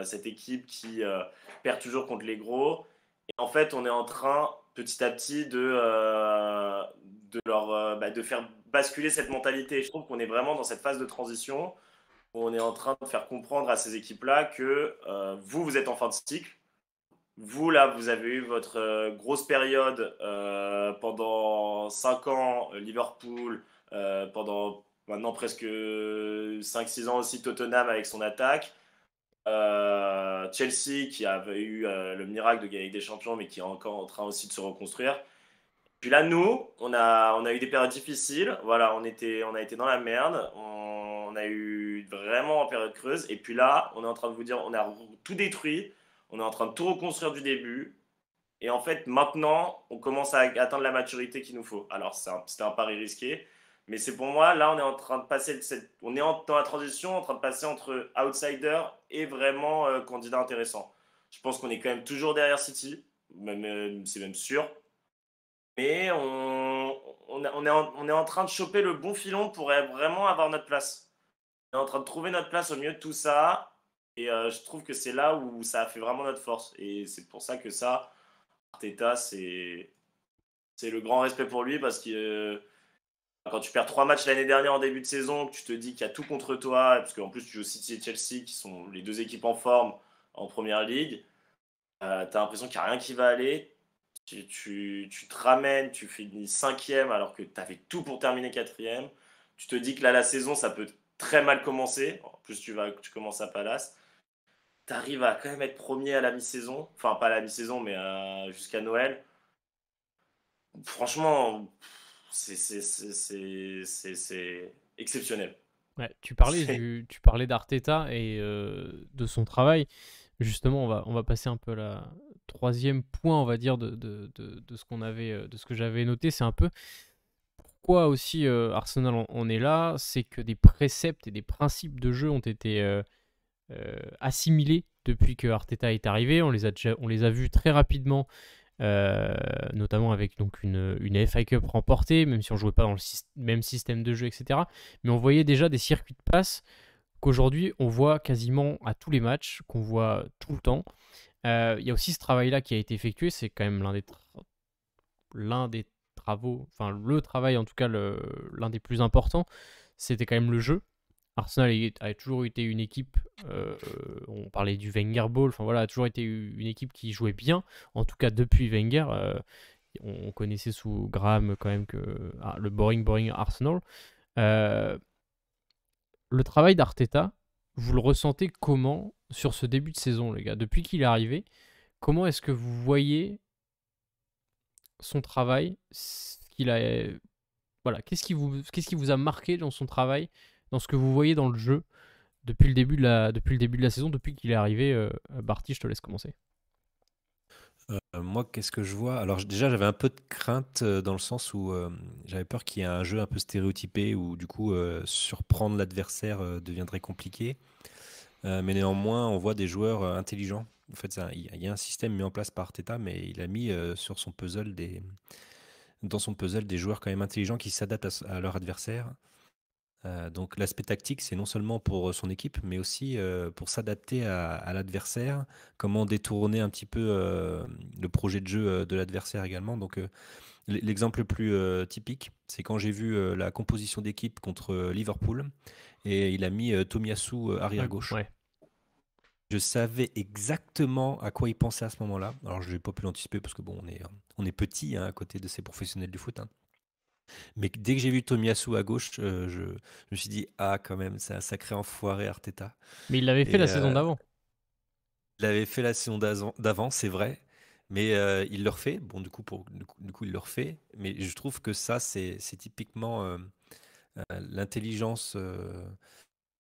cette équipe qui perd toujours contre les gros. Et en fait, on est en train, petit à petit, de faire basculer cette mentalité. Je trouve qu'on est vraiment dans cette phase de transition où on est en train de faire comprendre à ces équipes-là que vous êtes en fin de cycle. Vous, là, vous avez eu votre grosse période pendant 5 ans, Liverpool, pendant maintenant presque 5-6 ans aussi Tottenham avec son attaque. Chelsea qui avait eu le miracle de gagner des champions mais qui est encore en train aussi de se reconstruire. Puis là, nous, on a eu des périodes difficiles. Voilà, on a été dans la merde. On a eu vraiment une période creuse. Et puis là, on est en train de vous dire, on a tout détruit. On est en train de tout reconstruire du début. Et en fait, maintenant, on commence à atteindre la maturité qu'il nous faut. Alors, c'était un pari risqué. Mais c'est pour moi, là, on est en train de passer, on est dans la transition, en train de passer entre outsider et vraiment candidat intéressant. Je pense qu'on est quand même toujours derrière City, c'est même sûr. Mais on est en train de choper le bon filon pour vraiment avoir notre place. On est en train de trouver notre place au milieu de tout ça. Et je trouve que c'est là où ça a fait vraiment notre force. Et c'est pour ça que ça, Arteta, c'est le grand respect pour lui parce que quand tu perds 3 matchs l'année dernière en début de saison, que tu te dis qu'il y a tout contre toi, parce qu'en plus tu joues City et Chelsea qui sont les deux équipes en forme en première ligue, tu as l'impression qu'il n'y a rien qui va aller. Tu te ramènes, tu finis 5e alors que tu avais tout pour terminer 4e. Tu te dis que là, la saison, ça peut très mal commencer. En plus, tu commences à Palace. Tu arrives à quand même être premier à la mi-saison. Enfin, pas à la mi-saison, mais jusqu'à Noël. Franchement, c'est exceptionnel. ouais. C'est- Tu parlais d'Arteta et de son travail. Justement, on va passer un peu la troisième point, on va dire, de ce qu'on avait, de ce que j'avais noté. C'est un peu pourquoi aussi Arsenal en est là, c'est que des préceptes et des principes de jeu ont été assimilés depuis que Arteta est arrivé. On les a vus très rapidement, notamment avec donc une FA Cup remportée, même si on jouait pas dans le même système de jeu, etc. Mais on voyait déjà des circuits de passe qu'aujourd'hui on voit quasiment à tous les matchs, qu'on voit tout le temps. Il y a aussi ce travail-là qui a été effectué, c'est quand même l'un des travaux, enfin le travail en tout cas l'un des plus importants, c'était quand même le jeu. Arsenal a toujours été une équipe, on parlait du Wenger Ball, enfin voilà, a toujours été une équipe qui jouait bien, en tout cas depuis Wenger. On connaissait sous Graham quand même que le boring Arsenal. Euh, le travail d'Arteta, vous le ressentez comment sur ce début de saison, les gars? Depuis qu'il est arrivé, comment est-ce que vous voyez son travail, ce qu'il a, voilà, qu'est-ce qui vous a marqué dans son travail, dans ce que vous voyez dans le jeu depuis le début de la saison, depuis qu'il est arrivé. Barty, je te laisse commencer. Moi, qu'est-ce que je vois? Alors, déjà, j'avais un peu de crainte dans le sens où j'avais peur qu'il y ait un jeu un peu stéréotypé où, du coup, surprendre l'adversaire deviendrait compliqué. Mais néanmoins, on voit des joueurs intelligents. En fait, il y a un système mis en place par Arteta, mais il a mis sur son puzzle dans son puzzle des joueurs quand même intelligents qui s'adaptent à leur adversaire. Donc l'aspect tactique, c'est non seulement pour son équipe, mais aussi pour s'adapter à l'adversaire, comment détourner un petit peu le projet de jeu de l'adversaire également. Donc l'exemple le plus typique, c'est quand j'ai vu la composition d'équipe contre Liverpool, et il a mis Tomiyasu arrière gauche. Ouais. Je savais exactement à quoi il pensait à ce moment-là. Alors je n'ai pas pu l'anticiper parce que bon, on est petit hein, à côté de ces professionnels du foot, hein. Mais dès que j'ai vu Tomiyasu à gauche, je me suis dit: «Ah quand même, c'est un sacré enfoiré Arteta» Mais il l'avait fait et la saison d'avant. il avait fait la saison d'avant, c'est vrai, mais il le refait. Bon du coup il le refait, mais je trouve que ça c'est typiquement, l'intelligence,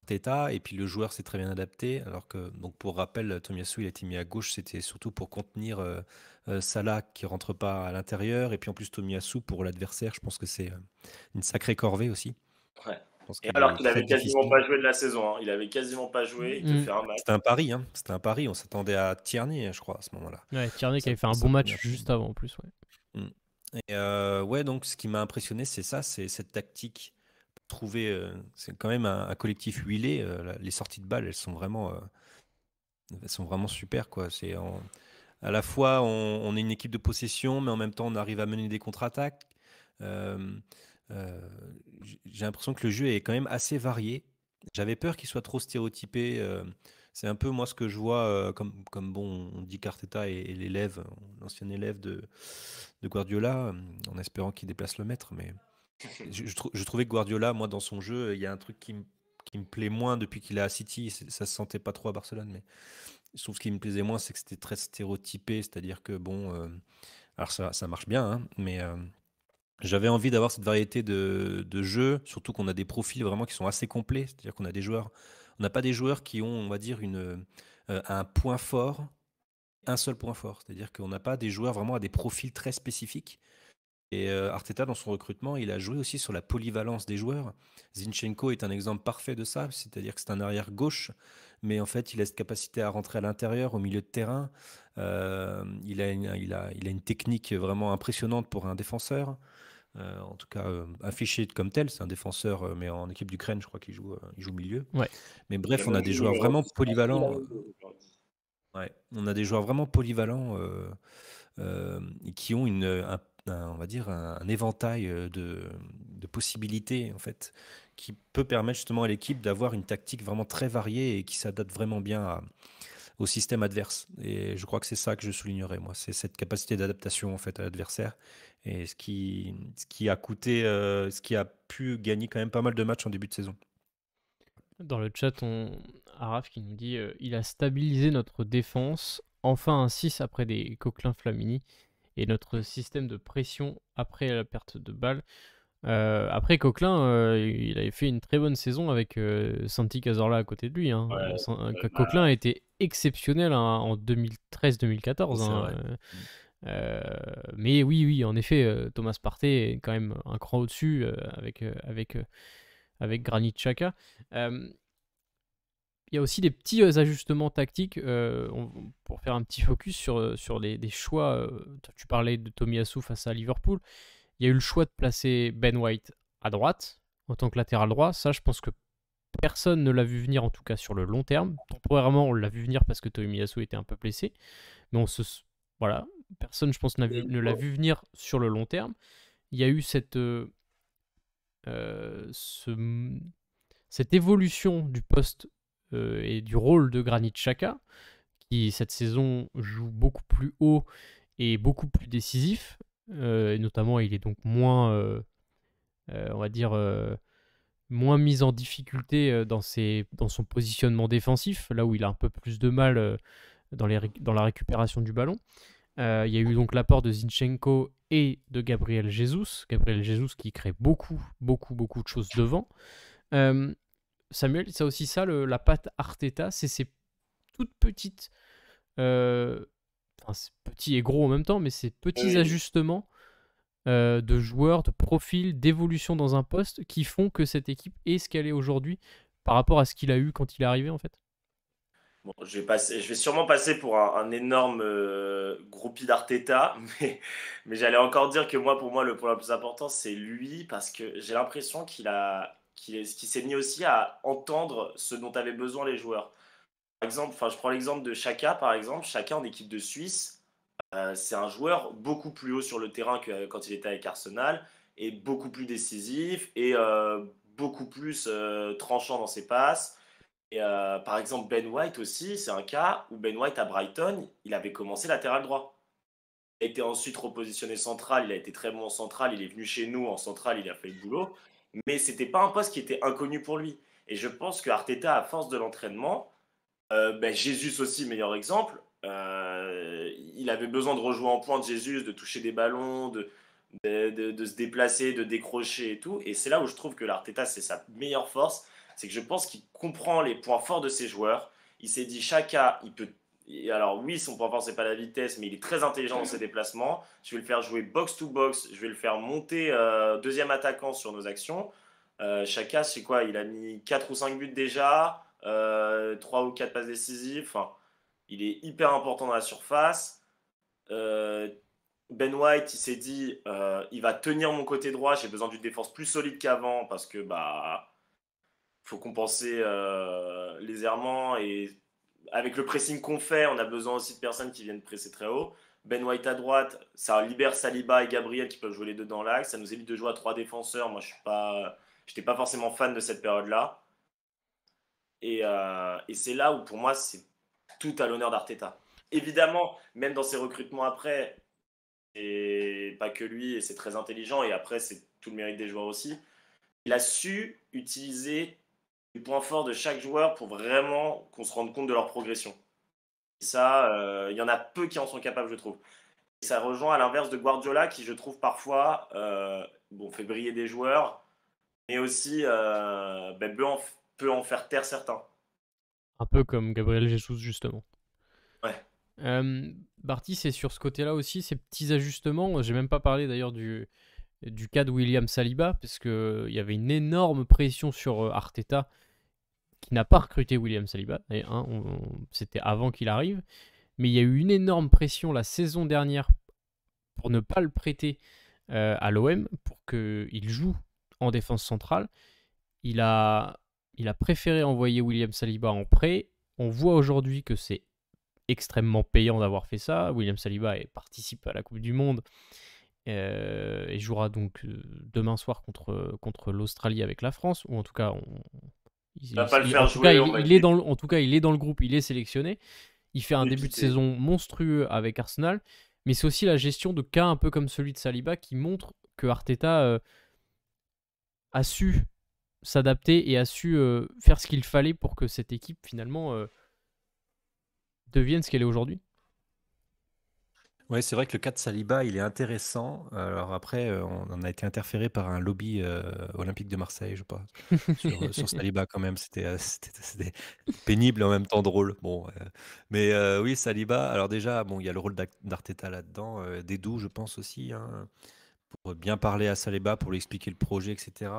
Arteta et puis le joueur s'est très bien adapté alors que donc pour rappel, Tomiyasu il a été mis à gauche, c'était surtout pour contenir, Salah qui rentre pas à l'intérieur et puis en plus Tomiyasu pour l'adversaire, je pense que c'est, une sacrée corvée aussi. Ouais. Je pense Et qu'il alors est qu'il très avait quasiment pas difficile. joué de la saison, hein. Il avait quasiment pas joué, il te Mm. fait un match. C'était un pari, hein. C'était un pari. On s'attendait à Tierney, je crois, à ce moment-là. Ouais, Tierney qui Ça, avait fait un ça bon prenait match un peu. juste avant en plus. Ouais. Mm. Et ouais, donc ce qui m'a impressionné, c'est ça, c'est cette tactique. Trouver, c'est quand même un collectif huilé. Les sorties de balles, elles sont vraiment super, quoi. À la fois, on est une équipe de possession, mais en même temps, on arrive à mener des contre-attaques. Euh, euh, j'ai l'impression que le jeu est quand même assez varié. J'avais peur qu'il soit trop stéréotypé. C'est un peu moi ce que je vois, comme bon, on dit qu'Arteta est l'élève, l'ancien élève de Guardiola, en espérant qu'il déplace le maître. Mais je trouvais que Guardiola, moi, dans son jeu, il y a un truc qui me plaît moins depuis qu'il est à City. Ça se sentait pas trop à Barcelone, mais je trouve ce qui me plaisait moins, c'est que c'était très stéréotypé, c'est-à-dire que bon, alors ça marche bien, hein, mais j'avais envie d'avoir cette variété de jeux, surtout qu'on a des profils vraiment qui sont assez complets, c'est-à-dire qu'on a des joueurs, on n'a pas des joueurs qui ont, on va dire, un point fort, un seul point fort, c'est-à-dire qu'on n'a pas des joueurs vraiment à des profils très spécifiques. Et Arteta, dans son recrutement, il a joué aussi sur la polyvalence des joueurs. Zinchenko est un exemple parfait de ça, c'est-à-dire que c'est un arrière gauche, mais en fait, il a cette capacité à rentrer à l'intérieur, au milieu de terrain. Il a une technique vraiment impressionnante pour un défenseur. En tout cas, affiché comme tel, c'est un défenseur, mais en équipe d'Ukraine, je crois qu'il joue milieu. Ouais. Mais Il a bref, on a même des joué joueurs numéro vraiment 10. Il a polyvalents. même joué numéro 10. Ouais, on a des joueurs vraiment polyvalents et qui ont on va dire un éventail de possibilités en fait, qui peut permettre justement à l'équipe d'avoir une tactique vraiment très variée et qui s'adapte vraiment bien au système adverse. Et je crois que c'est ça que je soulignerais moi, c'est cette capacité d'adaptation en fait à l'adversaire et ce qui a pu gagner quand même pas mal de matchs en début de saison. Dans le chat, Araf qui nous dit il a stabilisé notre défense, enfin un 6 après des Coquelin Flamini, et notre système de pression après la perte de balle. Après Coquelin, il avait fait une très bonne saison avec Santi Cazorla à côté de lui. Hein. Ouais, Coquelin a été exceptionnel hein, en 2013-2014. C'est Hein. vrai. Mais oui, oui, en effet, Thomas Partey est quand même un cran au-dessus avec Granit Xhaka. Il y a aussi des petits ajustements tactiques pour faire un petit focus sur des choix. Tu parlais de Tomiyasu face à Liverpool. Il y a eu le choix de placer Ben White à droite en tant que latéral droit. Ça, je pense que personne ne l'a vu venir, en tout cas sur le long terme. Temporairement, on l'a vu venir parce que Tomiyasu était un peu blessé. Mais voilà, personne, je pense, ne l'a vu venir sur le long terme. Il y a eu cette évolution du poste et du rôle de Granit Xhaka, qui cette saison joue beaucoup plus haut et beaucoup plus décisif. Et notamment, il est donc moins, on va dire, moins mis en difficulté dans son positionnement défensif, là où il a un peu plus de mal dans la récupération du ballon. Il y a eu donc l'apport de Zinchenko et de Gabriel Jesus. Gabriel Jesus qui crée beaucoup, beaucoup, beaucoup de choses devant. Samuel, c'est aussi ça, la patte Arteta, c'est ces toutes petites, c'est petit et gros en même temps, mais ces petits ajustements de joueurs, de profils, d'évolution dans un poste qui font que cette équipe est ce qu'elle est aujourd'hui par rapport à ce qu'il a eu quand il est arrivé en fait. Bon, je vais sûrement passer pour un énorme groupie d'Arteta, mais j'allais encore dire que moi, pour moi, le point le plus important, c'est lui, parce que j'ai l'impression qu'il s'est mis aussi à entendre ce dont avaient besoin les joueurs. Par exemple, je prends l'exemple de Xhaka, par exemple. Xhaka en équipe de Suisse, c'est un joueur beaucoup plus haut sur le terrain que quand il était avec Arsenal, et beaucoup plus décisif, et beaucoup plus tranchant dans ses passes. Et par exemple, Ben White aussi, c'est un cas où Ben White à Brighton, il avait commencé latéral droit. a été ensuite repositionné central, il a été très bon en central, il est venu chez nous en central, il a fait le boulot, mais c'était pas un poste qui était inconnu pour lui. Et je pense que Arteta, à force de l'entraînement, Jesus aussi, meilleur exemple, il avait besoin de rejouer en pointe Jesus, de toucher des ballons, de se déplacer, de décrocher et tout. Et c'est là où je trouve que l'Arteta, c'est sa meilleure force. C'est que je pense qu'il comprend les points forts de ses joueurs. Il s'est dit, Chaka, il peut. Alors oui, son point fort, c'est pas la vitesse, mais il est très intelligent dans ses déplacements. Je vais le faire jouer box to box. Je vais le faire monter deuxième attaquant sur nos actions. Chaka, c'est quoi? Il a mis 4 ou 5 buts déjà, 3 ou 4 passes décisives. Enfin, il est hyper important dans la surface. Ben White, il s'est dit, il va tenir mon côté droit. J'ai besoin d'une défense plus solide qu'avant parce que faut compenser les errements et avec le pressing qu'on fait, on a besoin aussi de personnes qui viennent presser très haut. Ben White à droite, ça libère Saliba et Gabriel qui peuvent jouer les deux dans l'axe. Ça nous évite de jouer à 3 défenseurs. Moi, j'étais pas forcément fan de cette période-là. Et c'est là où, pour moi, c'est tout à l'honneur d'Arteta. Évidemment, même dans ses recrutements après, et pas que lui, et c'est très intelligent, et après, c'est tout le mérite des joueurs aussi. Il a su utiliser les points forts de chaque joueur pour vraiment qu'on se rende compte de leur progression. Et ça, il y en a peu qui en sont capables, je trouve. Et ça rejoint à l'inverse de Guardiola, qui, je trouve, parfois, fait briller des joueurs, mais aussi peut en faire taire certains. Un peu comme Gabriel Jesus, justement. Ouais. Barty, c'est sur ce côté-là aussi, ces petits ajustements. J'ai même pas parlé d'ailleurs du cas de William Saliba, parce qu'il y avait une énorme pression sur Arteta, qui n'a pas recruté William Saliba. Et, hein, c'était avant qu'il arrive. Mais il y a eu une énorme pression la saison dernière pour ne pas le prêter à l'OM, pour qu'il joue en défense centrale. Il a préféré envoyer William Saliba en prêt. On voit aujourd'hui que c'est extrêmement payant d'avoir fait ça. William Saliba participe à la Coupe du Monde et jouera donc demain soir contre l'Australie avec la France, ou en tout cas il va pas le faire jouer. En tout cas, il est dans le groupe, il est sélectionné. Il fait un début de saison monstrueux avec Arsenal, mais c'est aussi la gestion de cas un peu comme celui de Saliba qui montre que Arteta a su s'adapter et a su faire ce qu'il fallait pour que cette équipe finalement devienne ce qu'elle est aujourd'hui. Ouais, c'est vrai que le cas de Saliba, il est intéressant. Alors après, on a été interféré par un lobby olympique de Marseille, je pense, sur Saliba quand même. C'était pénible et en même temps drôle. Bon, mais oui, Saliba. Alors déjà, bon, il y a le rôle d'Arteta là-dedans, d'Edu, je pense aussi, hein, pour bien parler à Saliba, pour lui expliquer le projet, etc.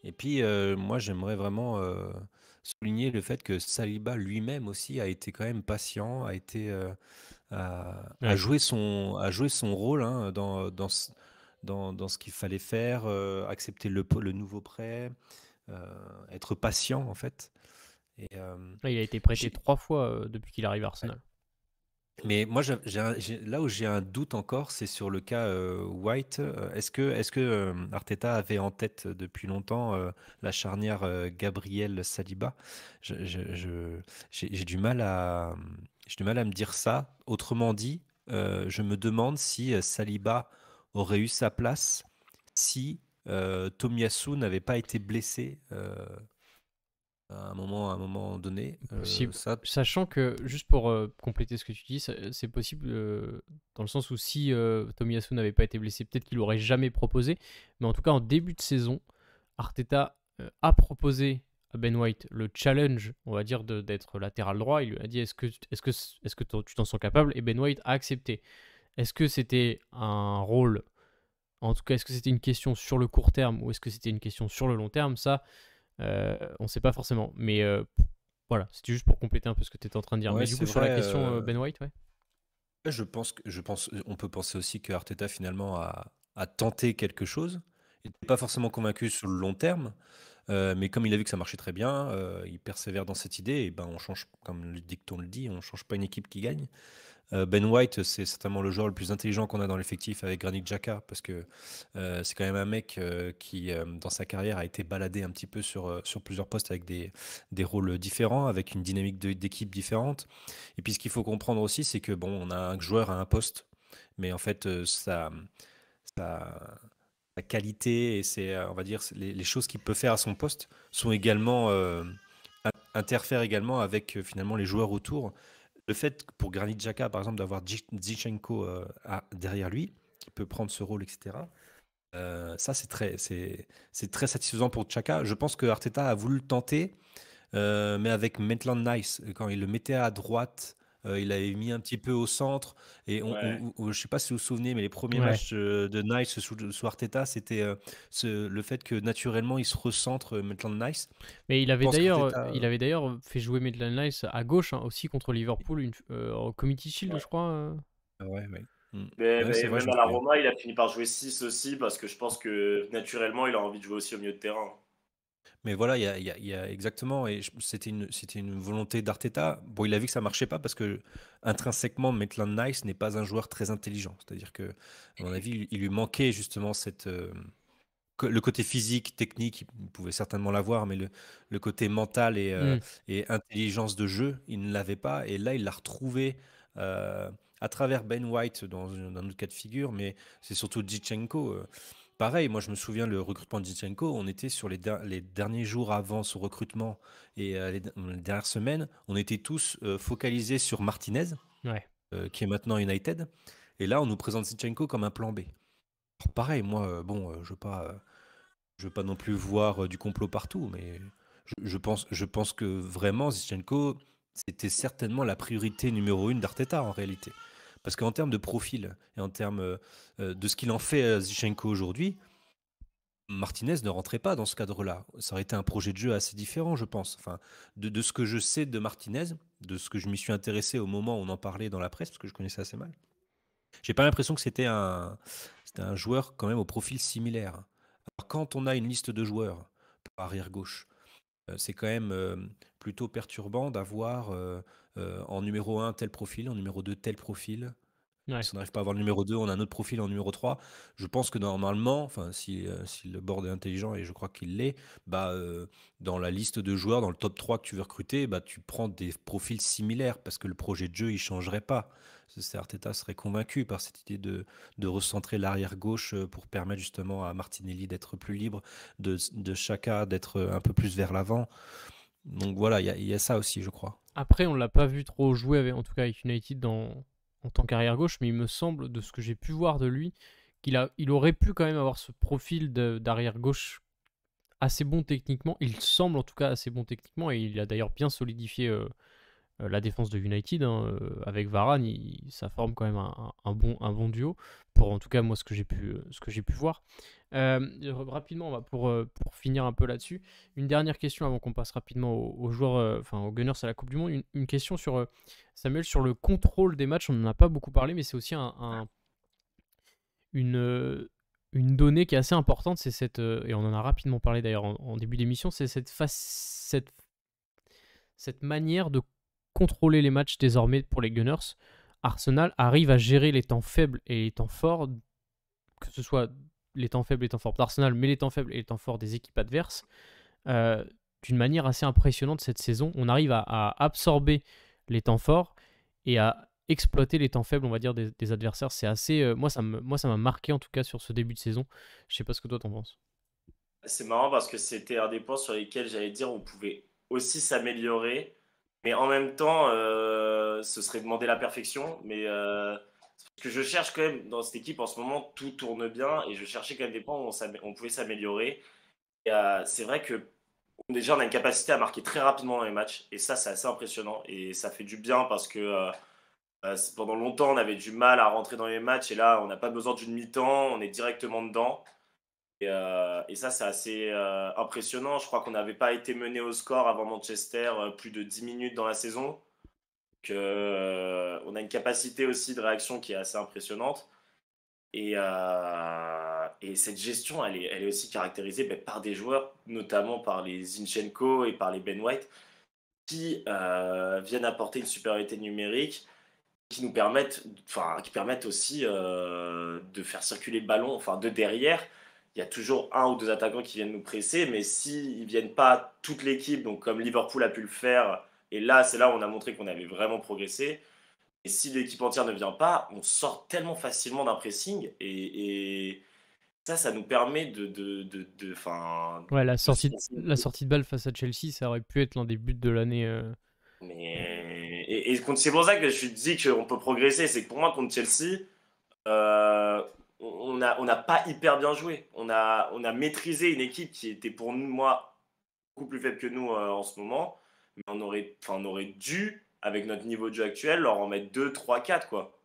Et puis, moi, j'aimerais vraiment souligner le fait que Saliba lui-même aussi a été quand même patient, a joué son rôle, hein, dans ce qu'il fallait faire, accepter le nouveau prêt, être patient en fait. Et, il a été prêté 3 fois depuis qu'il arrive à Arsenal. Mais moi, là où j'ai un doute encore, c'est sur le cas White. Est-ce que Arteta avait en tête depuis longtemps la charnière Gabriel-Saliba? J'ai du mal à me dire ça. Autrement dit, je me demande si Saliba aurait eu sa place si Tomiyasu n'avait pas été blessé à un moment donné. Sachant que, juste pour compléter ce que tu dis, c'est possible dans le sens où si Tomiyasu n'avait pas été blessé, peut-être qu'il l'aurait jamais proposé. Mais en tout cas, en début de saison, Arteta a proposé à Ben White le challenge, on va dire, d'être latéral droit. Il lui a dit est-ce que tu t'en sens capable? Et Ben White a accepté. Est-ce que c'était un rôle, en tout cas, est-ce que c'était une question sur le court terme ou est-ce que c'était une question sur le long terme? Ça, on ne sait pas forcément. Mais voilà, c'était juste pour compléter un peu ce que tu étais en train de dire. Ouais, mais du coup, sur la question Ben White, ouais. Je pense, on peut penser aussi que Arteta finalement a tenté quelque chose. Il n'était pas forcément convaincu sur le long terme, mais comme il a vu que ça marchait très bien, il persévère dans cette idée. Et ben, on change, comme le dicton le dit, on change pas une équipe qui gagne. Ben White, c'est certainement le joueur le plus intelligent qu'on a dans l'effectif avec Granit Xhaka, parce que c'est quand même un mec qui, dans sa carrière, a été baladé un petit peu sur plusieurs postes avec des rôles différents, avec une dynamique d'équipe différente. Et puis ce qu'il faut comprendre aussi, c'est que bon, on a un joueur à un poste, mais en fait, sa, sa qualité et on va dire, les choses qu'il peut faire à son poste sont également interfèrent également avec finalement les joueurs autour. Le fait pour Granit Xhaka, par exemple, d'avoir Zinchenko derrière lui, qui peut prendre ce rôle, etc. Ça, c'est très satisfaisant pour Xhaka. Je pense que Arteta a voulu le tenter, mais avec Maitland-Nice, quand il le mettait à droite, il l'avait mis un petit peu au centre. Et Ouais. je ne sais pas si vous vous souvenez, mais les premiers Ouais. matchs de Nice sous Arteta, c'était le fait que naturellement il se recentre, Maitland-Nice. Mais Je pense qu'Arteta. il avait d'ailleurs fait jouer Maitland-Nice à gauche hein, aussi contre Liverpool au Community Shield, je Ouais. crois. Ouais, ouais. Mm. Mais, Ouais, c'est vrai, je même me à la souviens. Roma, il a fini par jouer 6 aussi parce que je pense que naturellement, il a envie de jouer aussi au milieu de terrain. Mais voilà, il y a exactement, et c'était une volonté d'Arteta. Bon, il a vu que ça marchait pas parce que intrinsèquement, Maitland-Nice n'est pas un joueur très intelligent. C'est-à-dire que, à mon avis, il lui manquait justement le côté physique, technique, il pouvait certainement l'avoir, mais le côté mental Hmm. et intelligence de jeu, il ne l'avait pas. Et là, il l'a retrouvé à travers Ben White dans un autre cas de figure, mais c'est surtout Zinchenko. Pareil, moi je me souviens le recrutement de Zinchenko, on était sur les derniers jours avant son recrutement et les dernières semaines, on était tous focalisés sur Martinez, Ouais. qui est maintenant United. Et là, on nous présente Zinchenko comme un plan B. Alors, pareil, moi, bon, je veux pas non plus voir du complot partout, mais je pense que vraiment, Zinchenko, c'était certainement la priorité numéro une d'Arteta en réalité. Parce qu'en termes de profil et en termes de ce qu'il en fait Zinchenko aujourd'hui, Martinez ne rentrait pas dans ce cadre-là. Ça aurait été un projet de jeu assez différent, je pense. Enfin, de ce que je sais de Martinez, de ce que je m'y suis intéressé au moment où on en parlait dans la presse, parce que je connaissais assez mal, j'ai pas l'impression que c'était un joueur quand même au profil similaire. Alors, quand on a une liste de joueurs par arrière gauche, c'est quand même plutôt perturbant d'avoir en numéro un tel profil, en numéro 2 tel profil. Ouais. Si on n'arrive pas à avoir le numéro 2, on a un autre profil en numéro 3. Je pense que normalement, enfin, si le board est intelligent, et je crois qu'il l'est, bah, dans la liste de joueurs, dans le top 3 que tu veux recruter, bah, tu prends des profils similaires parce que le projet de jeu, il changerait pas. Arteta serait convaincu par cette idée de recentrer l'arrière gauche pour permettre justement à Martinelli d'être plus libre, de Xhaka d'être un peu plus vers l'avant. Donc voilà, il y a ça aussi, je crois. Après, on l'a pas vu trop jouer, en tout cas avec United en tant qu'arrière gauche, mais il me semble, de ce que j'ai pu voir de lui, il aurait pu quand même avoir ce profil d'arrière gauche assez bon techniquement. Il semble en tout cas assez bon techniquement et il a d'ailleurs bien solidifié la défense de United avec Varane. Ça forme quand même un bon duo pour en tout cas moi ce que j'ai pu voir. Rapidement, pour finir un peu là-dessus, une dernière question avant qu'on passe rapidement aux joueurs, enfin aux Gunners à la Coupe du Monde. Une question sur Samuel sur le contrôle des matchs. On n'en a pas beaucoup parlé, mais c'est aussi une, euh, une donnée qui est assez importante. C'est et on en a rapidement parlé d'ailleurs en début d'émission, c'est cette manière de contrôler les matchs désormais pour les Gunners. Arsenal arrive à gérer les temps faibles et les temps forts, que ce soit les temps faibles et les temps forts d'Arsenal, mais les temps faibles et les temps forts des équipes adverses, euh, d'une manière assez impressionnante cette saison. On arrive à absorber les temps forts et à exploiter les temps faibles, on va dire, des adversaires. C'est assez. Moi, ça m'a marqué en tout cas sur ce début de saison. Je sais pas ce que toi t'en penses. C'est marrant parce que c'était un des points sur lesquels j'allais dire on pouvait aussi s'améliorer, mais en même temps, ce serait demander la perfection. Mais ce que je cherche quand même dans cette équipe en ce moment, tout tourne bien et je cherchais quand même des points où on pouvait s'améliorer. Et, c'est vrai que déjà on a une capacité à marquer très rapidement dans les matchs et ça c'est assez impressionnant et ça fait du bien parce que pendant longtemps on avait du mal à rentrer dans les matchs et là on n'a pas besoin d'une mi-temps, on est directement dedans. Et ça, c'est assez impressionnant. Je crois qu'on n'avait pas été mené au score avant Manchester plus de 10 minutes dans la saison. On a une capacité aussi de réaction qui est assez impressionnante. Et cette gestion, elle est aussi caractérisée par des joueurs, notamment par les Zinchenko et par les Ben White, qui viennent apporter une supériorité numérique qui nous permettent, qui permettent aussi de faire circuler le ballon, enfin de derrière. Il y a toujours un ou deux attaquants qui viennent nous presser, mais s'ils ne viennent pas toute l'équipe, donc comme Liverpool a pu le faire, et là c'est là où on a montré qu'on avait vraiment progressé, Et si l'équipe entière ne vient pas, on sort tellement facilement d'un pressing et ça nous permet enfin, Ouais, de se passer. la sortie de balle face à Chelsea, ça aurait pu être l'un des buts de l'année. C'est pour ça que je dis qu'on peut progresser. C'est que pour moi, contre Chelsea, euh, on n'a pas hyper bien joué. On a maîtrisé une équipe qui était pour nous, moi, beaucoup plus faible que nous en ce moment. Mais on aurait dû, avec notre niveau de jeu actuel, leur en mettre 2, 3, 4, quoi.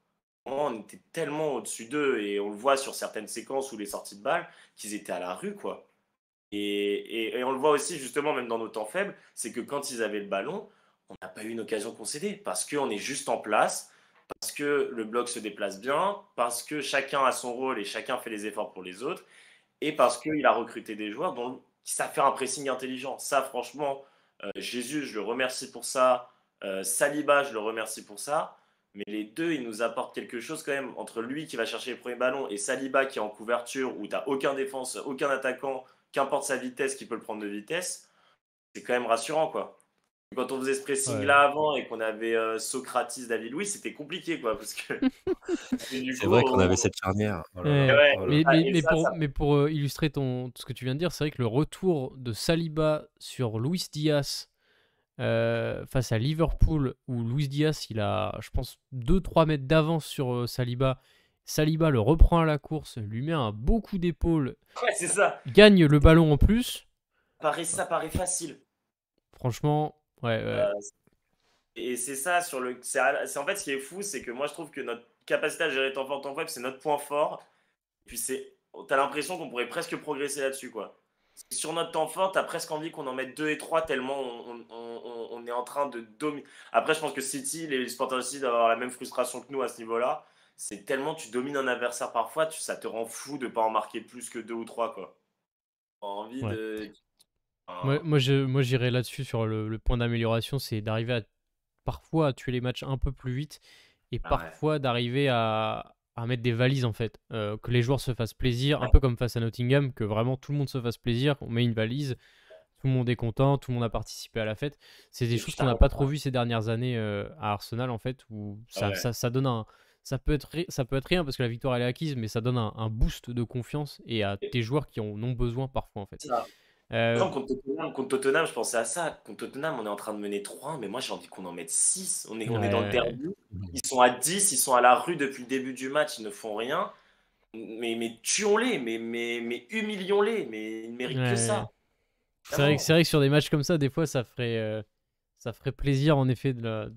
On était tellement au-dessus d'eux et on le voit sur certaines séquences ou les sorties de balles qu'ils étaient à la rue, quoi. Et on le voit aussi justement même dans nos temps faibles, c'est que quand ils avaient le ballon, on n'a pas eu une occasion concédée parce qu'on est juste en place, parce que le bloc se déplace bien, parce que chacun a son rôle et chacun fait les efforts pour les autres, et parce qu'il a recruté des joueurs qui savent faire un pressing intelligent. Ça, franchement, Jésus, je le remercie pour ça. Saliba, je le remercie pour ça. Mais les deux, ils nous apportent quelque chose quand même. Entre lui qui va chercher les premiers ballons et Saliba qui est en couverture, où tu n'as aucun défense, aucun attaquant, qu'importe sa vitesse, qui peut le prendre de vitesse, c'est quand même rassurant, quoi. Quand on faisait ce pressing-là avant et qu'on avait Socrates, David Luiz, c'était compliqué, quoi. Parce que du C'est coup, vrai qu'on avait cette charnière. Oh là là, ouais, oh là là. et ça, Mais pour illustrer ce que tu viens de dire, c'est vrai que le retour de Saliba sur Luis Diaz face à Liverpool, où Luis Diaz, il a, je pense, 2-3 mètres d'avance sur Saliba. Saliba le reprend à la course, lui met un beau coup d'épaule, ouais, c'est ça. gagne le ballon en plus. Ça paraît facile. Franchement, ouais. Euh, et c'est ça, en fait ce qui est fou, c'est que moi je trouve que notre capacité à gérer temps fort, temps faible, c'est notre point fort. Puis t'as l'impression qu'on pourrait presque progresser là-dessus, quoi. Sur notre temps fort, t'as presque envie qu'on en mette 2 et 3 tellement on est en train de dominer. Après, je pense que City, les supporters aussi doivent avoir la même frustration que nous à ce niveau-là. C'est tellement tu domines un adversaire parfois, ça te rend fou de pas en marquer plus que 2 ou 3, quoi. T'as envie Ouais. de. Moi, j'irais là-dessus sur le point d'amélioration, c'est d'arriver parfois à tuer les matchs un peu plus vite et Ah ouais. parfois d'arriver à mettre des valises en fait. Que les joueurs se fassent plaisir, un Ouais, peu comme face à Nottingham, que vraiment tout le monde se fasse plaisir, on met une valise, tout le monde est content, tout le monde a participé à la fête. C'est des et puis choses qu'on n'a pas trop vues ces dernières années à Arsenal en fait, où ouais. ça donne un. Ça peut être rien parce que la victoire elle est acquise, mais ça donne un boost de confiance et à tes joueurs qui en ont besoin parfois en fait. Ça. Par Euh, exemple, contre Tottenham, je pensais à ça. Contre Tottenham, on est en train de mener 3-1, mais moi j'ai envie qu'on en mette 6. On est dans le ouais, derby. Ils sont à 10, ils sont à la rue depuis le début du match, ils ne font rien. Mais tuons-les, mais humilions-les, mais ils ne méritent que ouais. ça. Vraiment. C'est vrai que sur des matchs comme ça, des fois, ça ferait plaisir en effet Ouais,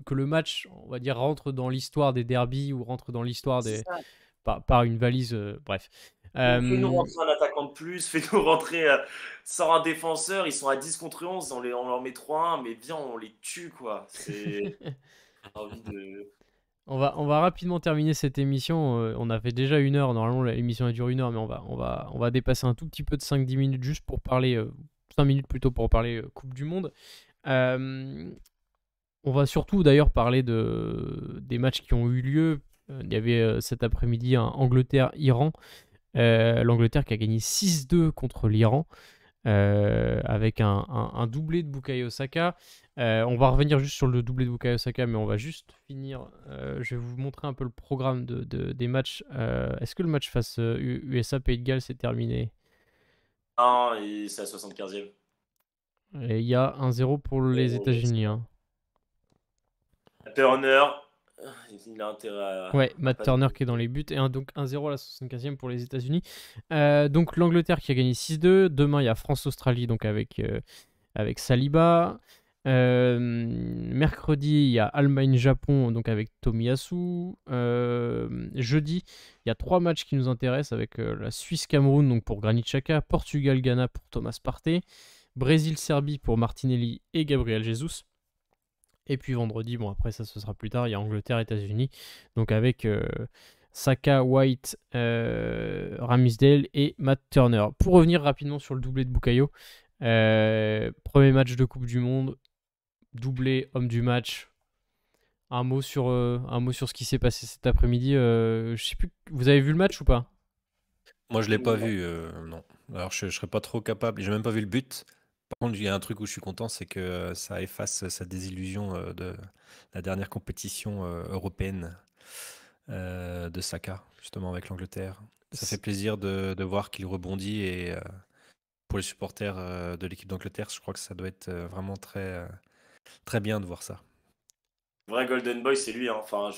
que le match, on va dire, rentre dans l'histoire des derbies ou rentre dans l'histoire c'est ça. par une valise. Bref. Fais-nous Euh, rentrer un attaquant de plus, fais-nous rentrer sans un défenseur, ils sont à 10 contre 11, on leur met 3-1, mais viens, on les tue, quoi. J'ai envie de. on va rapidement terminer cette émission. On a fait déjà 1 heure. Normalement, l'émission elle dure 1 heure, mais on va dépasser un tout petit peu de 5-10 minutes juste pour parler. 5 minutes plutôt pour parler Coupe du Monde. Euh, On va surtout d'ailleurs parler des matchs qui ont eu lieu. Il y avait cet après-midi un Angleterre-Iran. L'Angleterre qui a gagné 6-2 contre l'Iran avec un doublé de Bukayo Saka. On va revenir juste sur le doublé de Bukayo Saka, mais on va juste finir. Je vais vous montrer un peu le programme des matchs. Est-ce que le match face USA Pays de Galles s'est terminé? Non, et c'est à 75e. Et il y a 1-0 pour les États-Unis. Hein. Turner, il a intérêt Ouais, à Matt pas. Turner qui est dans les buts et donc 1-0 à la 75e pour les États-Unis. Donc l'Angleterre qui a gagné 6-2. Demain, il y a France-Australie donc avec Saliba. Mercredi, il y a Allemagne-Japon donc avec Tomiyasu. Jeudi, il y a 3 matchs qui nous intéressent avec la Suisse-Cameroun donc pour Granit Xhaka, Portugal-Ghana pour Thomas Partey, Brésil-Serbie pour Martinelli et Gabriel Jesus. Et puis vendredi, bon après ça ce sera plus tard, il y a Angleterre-États-Unis, donc avec Saka, White, Ramsdale et Matt Turner. Pour revenir rapidement sur le doublé de Bukayo, premier match de Coupe du Monde, doublé, homme du match. Un mot sur ce qui s'est passé cet après-midi. Je sais plus, vous avez vu le match ou pas? Moi, je l'ai pas vu, non. Alors, je serais pas trop capable. J'ai même pas vu le but. Par contre, il y a un truc où je suis content, c'est que ça efface sa désillusion de la dernière compétition européenne de Saka, justement avec l'Angleterre. Ça fait plaisir de voir qu'il rebondit et pour les supporters de l'équipe d'Angleterre, je crois que ça doit être vraiment très bien de voir ça. Vrai Golden Boy, c'est lui, hein. Enfin,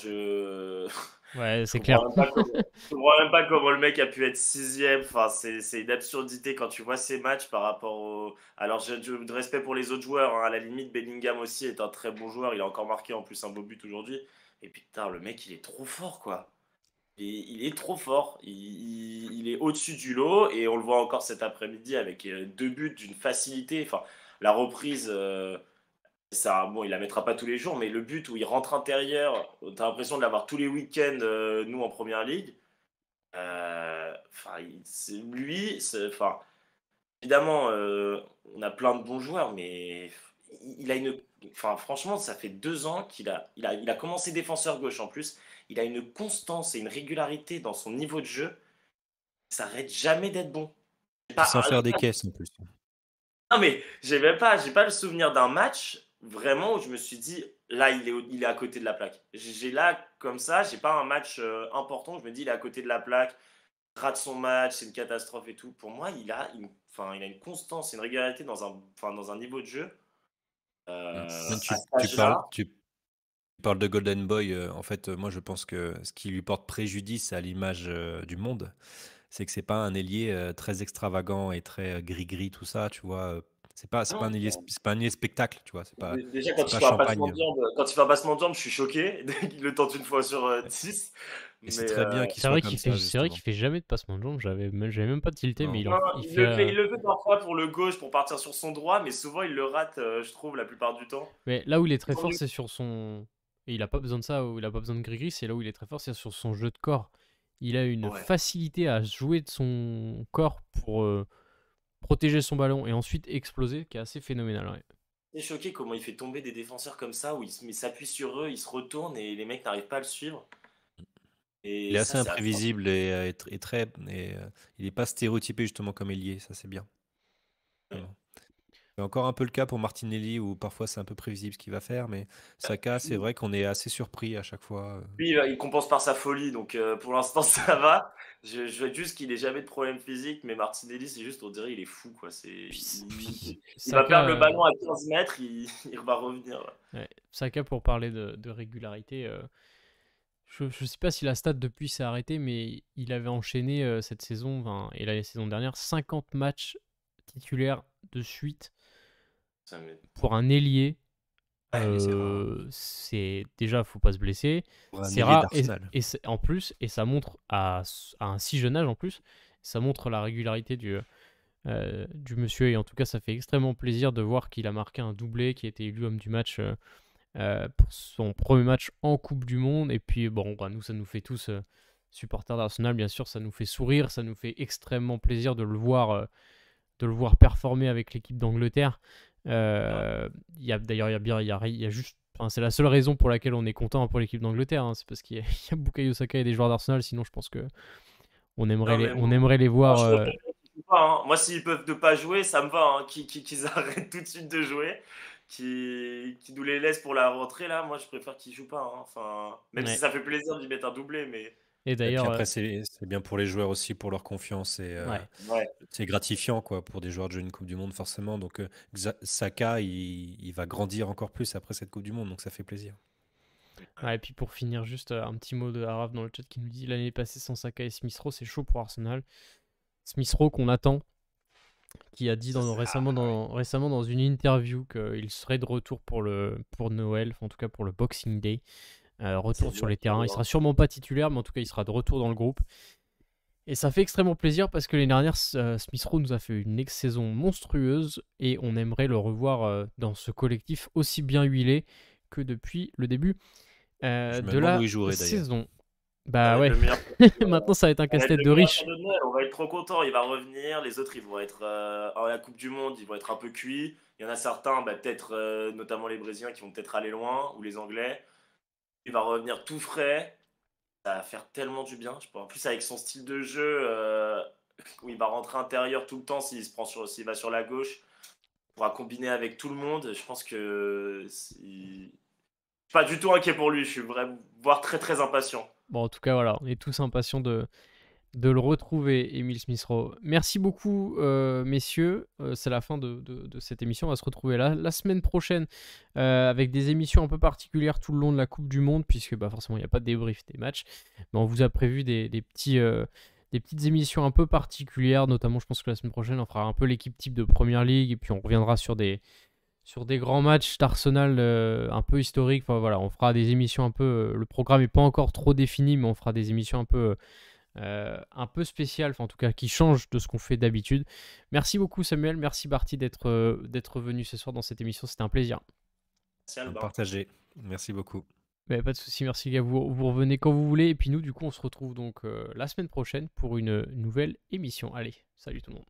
Ouais, je c'est clair. comprends même pas comment, je comprends même pas comment le mec a pu être sixième. Enfin, c'est une absurdité quand tu vois ces matchs par rapport au. Alors, j'ai de respect pour les autres joueurs, hein. À la limite, Bellingham aussi est un très bon joueur. Il a encore marqué en plus un beau but aujourd'hui. Et puis, putain, le mec, il est trop fort, quoi. Il est trop fort. Il est au-dessus du lot et on le voit encore cet après-midi avec deux buts d'une facilité. Enfin, la reprise. Ça, bon, il la mettra pas tous les jours, mais le but où il rentre intérieur, t'as l'impression de l'avoir tous les week-ends, nous en première ligue. Enfin, enfin, évidemment, on a plein de bons joueurs, mais il a une, enfin, franchement, ça fait 2 ans qu'il a commencé défenseur gauche en plus. Il a une constance et une régularité dans son niveau de jeu. Ça arrête jamais d'être bon. Puis sans J'ai faire des pas- caisses en plus. Non, mais j'ai pas le souvenir d'un match vraiment où je me suis dit, là, il est à côté de la plaque. J'ai là, comme ça, j'ai pas un match important où je me dis, il est à côté de la plaque, il rate son match, c'est une catastrophe et tout. Pour moi, enfin, il a une constance et une régularité enfin, dans un niveau de jeu. Non, À tu, cet tu parles, âge-là, tu parles de Golden Boy. En fait, moi, je pense que ce qui lui porte préjudice à l'image du monde, c'est que c'est pas un ailier très extravagant et très gris-gris, tout ça, tu vois. C'est pas un ailier, c'est pas un ailier spectacle, tu vois. déjà, C'est pas champagne. quand il fait un passement de jambe, je suis choqué. Il le tente une fois sur 10. Et c'est Mais très bien qu'il C'est soit vrai comme ça, c'est vrai justement. qu'il fait jamais de passement de jambes. J'avais même pas tilté, mais Non. non, il fait. il le fait parfois pour le gauche, pour partir sur son droit, mais souvent il le rate, je trouve, la plupart du temps. Mais là où il est très fort, c'est sur son. Et il a pas besoin de ça, ou il a pas besoin de gris-gris, c'est là où il est très fort, c'est sur son jeu de corps. Il a une Ouais. facilité à jouer de son corps pour protéger son ballon et ensuite exploser, qui est assez phénoménal. Ouais. C'est choqué comment il fait tomber des défenseurs comme ça, où il s'appuie sur eux, il se retourne et les mecs n'arrivent pas à le suivre. Il Et est ça, assez c'est assez. imprévisible et très. Il n'est pas stéréotypé, justement, comme ailier. Ça, c'est bien. Ouais. Vraiment. C'est encore un peu le cas pour Martinelli, où parfois c'est un peu prévisible ce qu'il va faire, mais Saka, c'est vrai qu'on est assez surpris à chaque fois. Lui, il compense par sa folie, donc pour l'instant ça va. Je veux juste qu'il ait jamais de problème physique, mais Martinelli, c'est juste, on dirait, il est fou, quoi. Puis Il va perdre le Saka, ballon à 15 mètres, il va revenir. ouais, Saka, pour parler de régularité, je ne sais pas si la stat depuis s'est arrêtée, mais il avait enchaîné cette saison et la saison dernière 50 matchs titulaires de suite Ça me- pour un ailier. Et c'est rare. C'est déjà, faut pas se blesser. Pour un C'est ailier rare d'Arsenal. en plus, et ça montre à un si jeune âge en plus, ça montre la régularité du monsieur. Et en tout cas, ça fait extrêmement plaisir de voir qu'il a marqué un doublé, qui a été élu homme du match pour son premier match en Coupe du Monde. Et puis, bon, bah, nous, ça nous fait tous, supporters d'Arsenal, bien sûr, ça nous fait sourire, ça nous fait extrêmement plaisir de le voir performer avec l'équipe d'Angleterre. D'ailleurs, il y a juste. Enfin, c'est la seule raison pour laquelle on est content pour l'équipe d'Angleterre. Hein, c'est parce qu'il y a, il y a Bukayo Saka et des joueurs d'Arsenal. Sinon, je pense que Non, mais on aimerait les voir. moi, je préfère qu'ils jouent pas, hein. Moi, s'ils peuvent ne pas jouer, ça me va, hein. Qu'ils arrêtent tout de suite de jouer, qui nous les laissent pour la rentrée, là. Moi, je préfère qu'ils jouent pas, hein. Enfin, même si Ouais. ça fait plaisir d'y mettre un doublé, mais Et Et puis d'ailleurs, après, c'est bien pour les joueurs aussi, pour leur confiance. Et ouais. ouais. c'est gratifiant, quoi, pour des joueurs de jouer une Coupe du Monde, forcément. Donc, Saka, il va grandir encore plus après cette Coupe du Monde. Donc, ça fait plaisir. Ouais, et puis pour finir, juste un petit mot de Araf dans le chat qui nous dit l'année passée sans Saka et Smith Rowe, c'est chaud pour Arsenal. Smith Rowe qu'on attend, qui a dit récemment dans une interview qu'il serait de retour pour Noël, enfin, en tout cas pour le Boxing Day. Retour C'est sur bien les terrains. Il sûr, sera hein. sûrement pas titulaire, mais en tout cas, il sera de retour dans le groupe. Et ça fait extrêmement plaisir parce que l'année dernière, Smith Rowe nous a fait une saison monstrueuse et on aimerait le revoir dans ce collectif aussi bien huilé que depuis le début Je me de demande où la il jouerait, d'ailleurs. saison. Ça Bah va être ouais, le meilleur. maintenant ça va être un Ça va être casse-tête le de meilleur riche. cadeau de Noël. On va être trop content. Il va revenir. Les autres, ils vont être à la Coupe du Monde. Ils vont être un peu cuits. Il y en a certains, bah, peut-être notamment les Brésiliens, qui vont peut-être aller loin, ou les Anglais. Il va revenir tout frais. Ça va faire tellement du bien. Je pense. En plus, avec son style de jeu, où il va rentrer intérieur tout le temps s'il va sur la gauche. pourra combiner avec tout le monde. Je pense que je suis pas du tout inquiet pour lui. Je suis vraiment, voire très très impatient. Bon, en tout cas, voilà, on est tous impatients de le retrouver, Emile Smith-Rowe. Merci beaucoup, messieurs. C'est la fin de cette émission. On va se retrouver la semaine prochaine avec des émissions un peu particulières tout le long de la Coupe du Monde, puisque forcément, il n'y a pas de débrief des matchs. Mais on vous a prévu des petites émissions un peu particulières. Notamment, je pense que la semaine prochaine, on fera un peu l'équipe type de Première Ligue. Et puis, on reviendra sur des grands matchs d'Arsenal un peu historiques. Enfin, voilà, on fera des émissions un peu... le programme n'est pas encore trop défini, mais on fera des émissions un peu spécial, en tout cas qui change de ce qu'on fait d'habitude. Merci beaucoup Samuel, merci Barty d'être venu ce soir dans cette émission, c'était un plaisir. Merci Albin. Partagé. Merci beaucoup. Pas de souci, merci les gars, vous revenez quand vous voulez et puis nous du coup on se retrouve donc la semaine prochaine pour une nouvelle émission. Allez, salut tout le monde.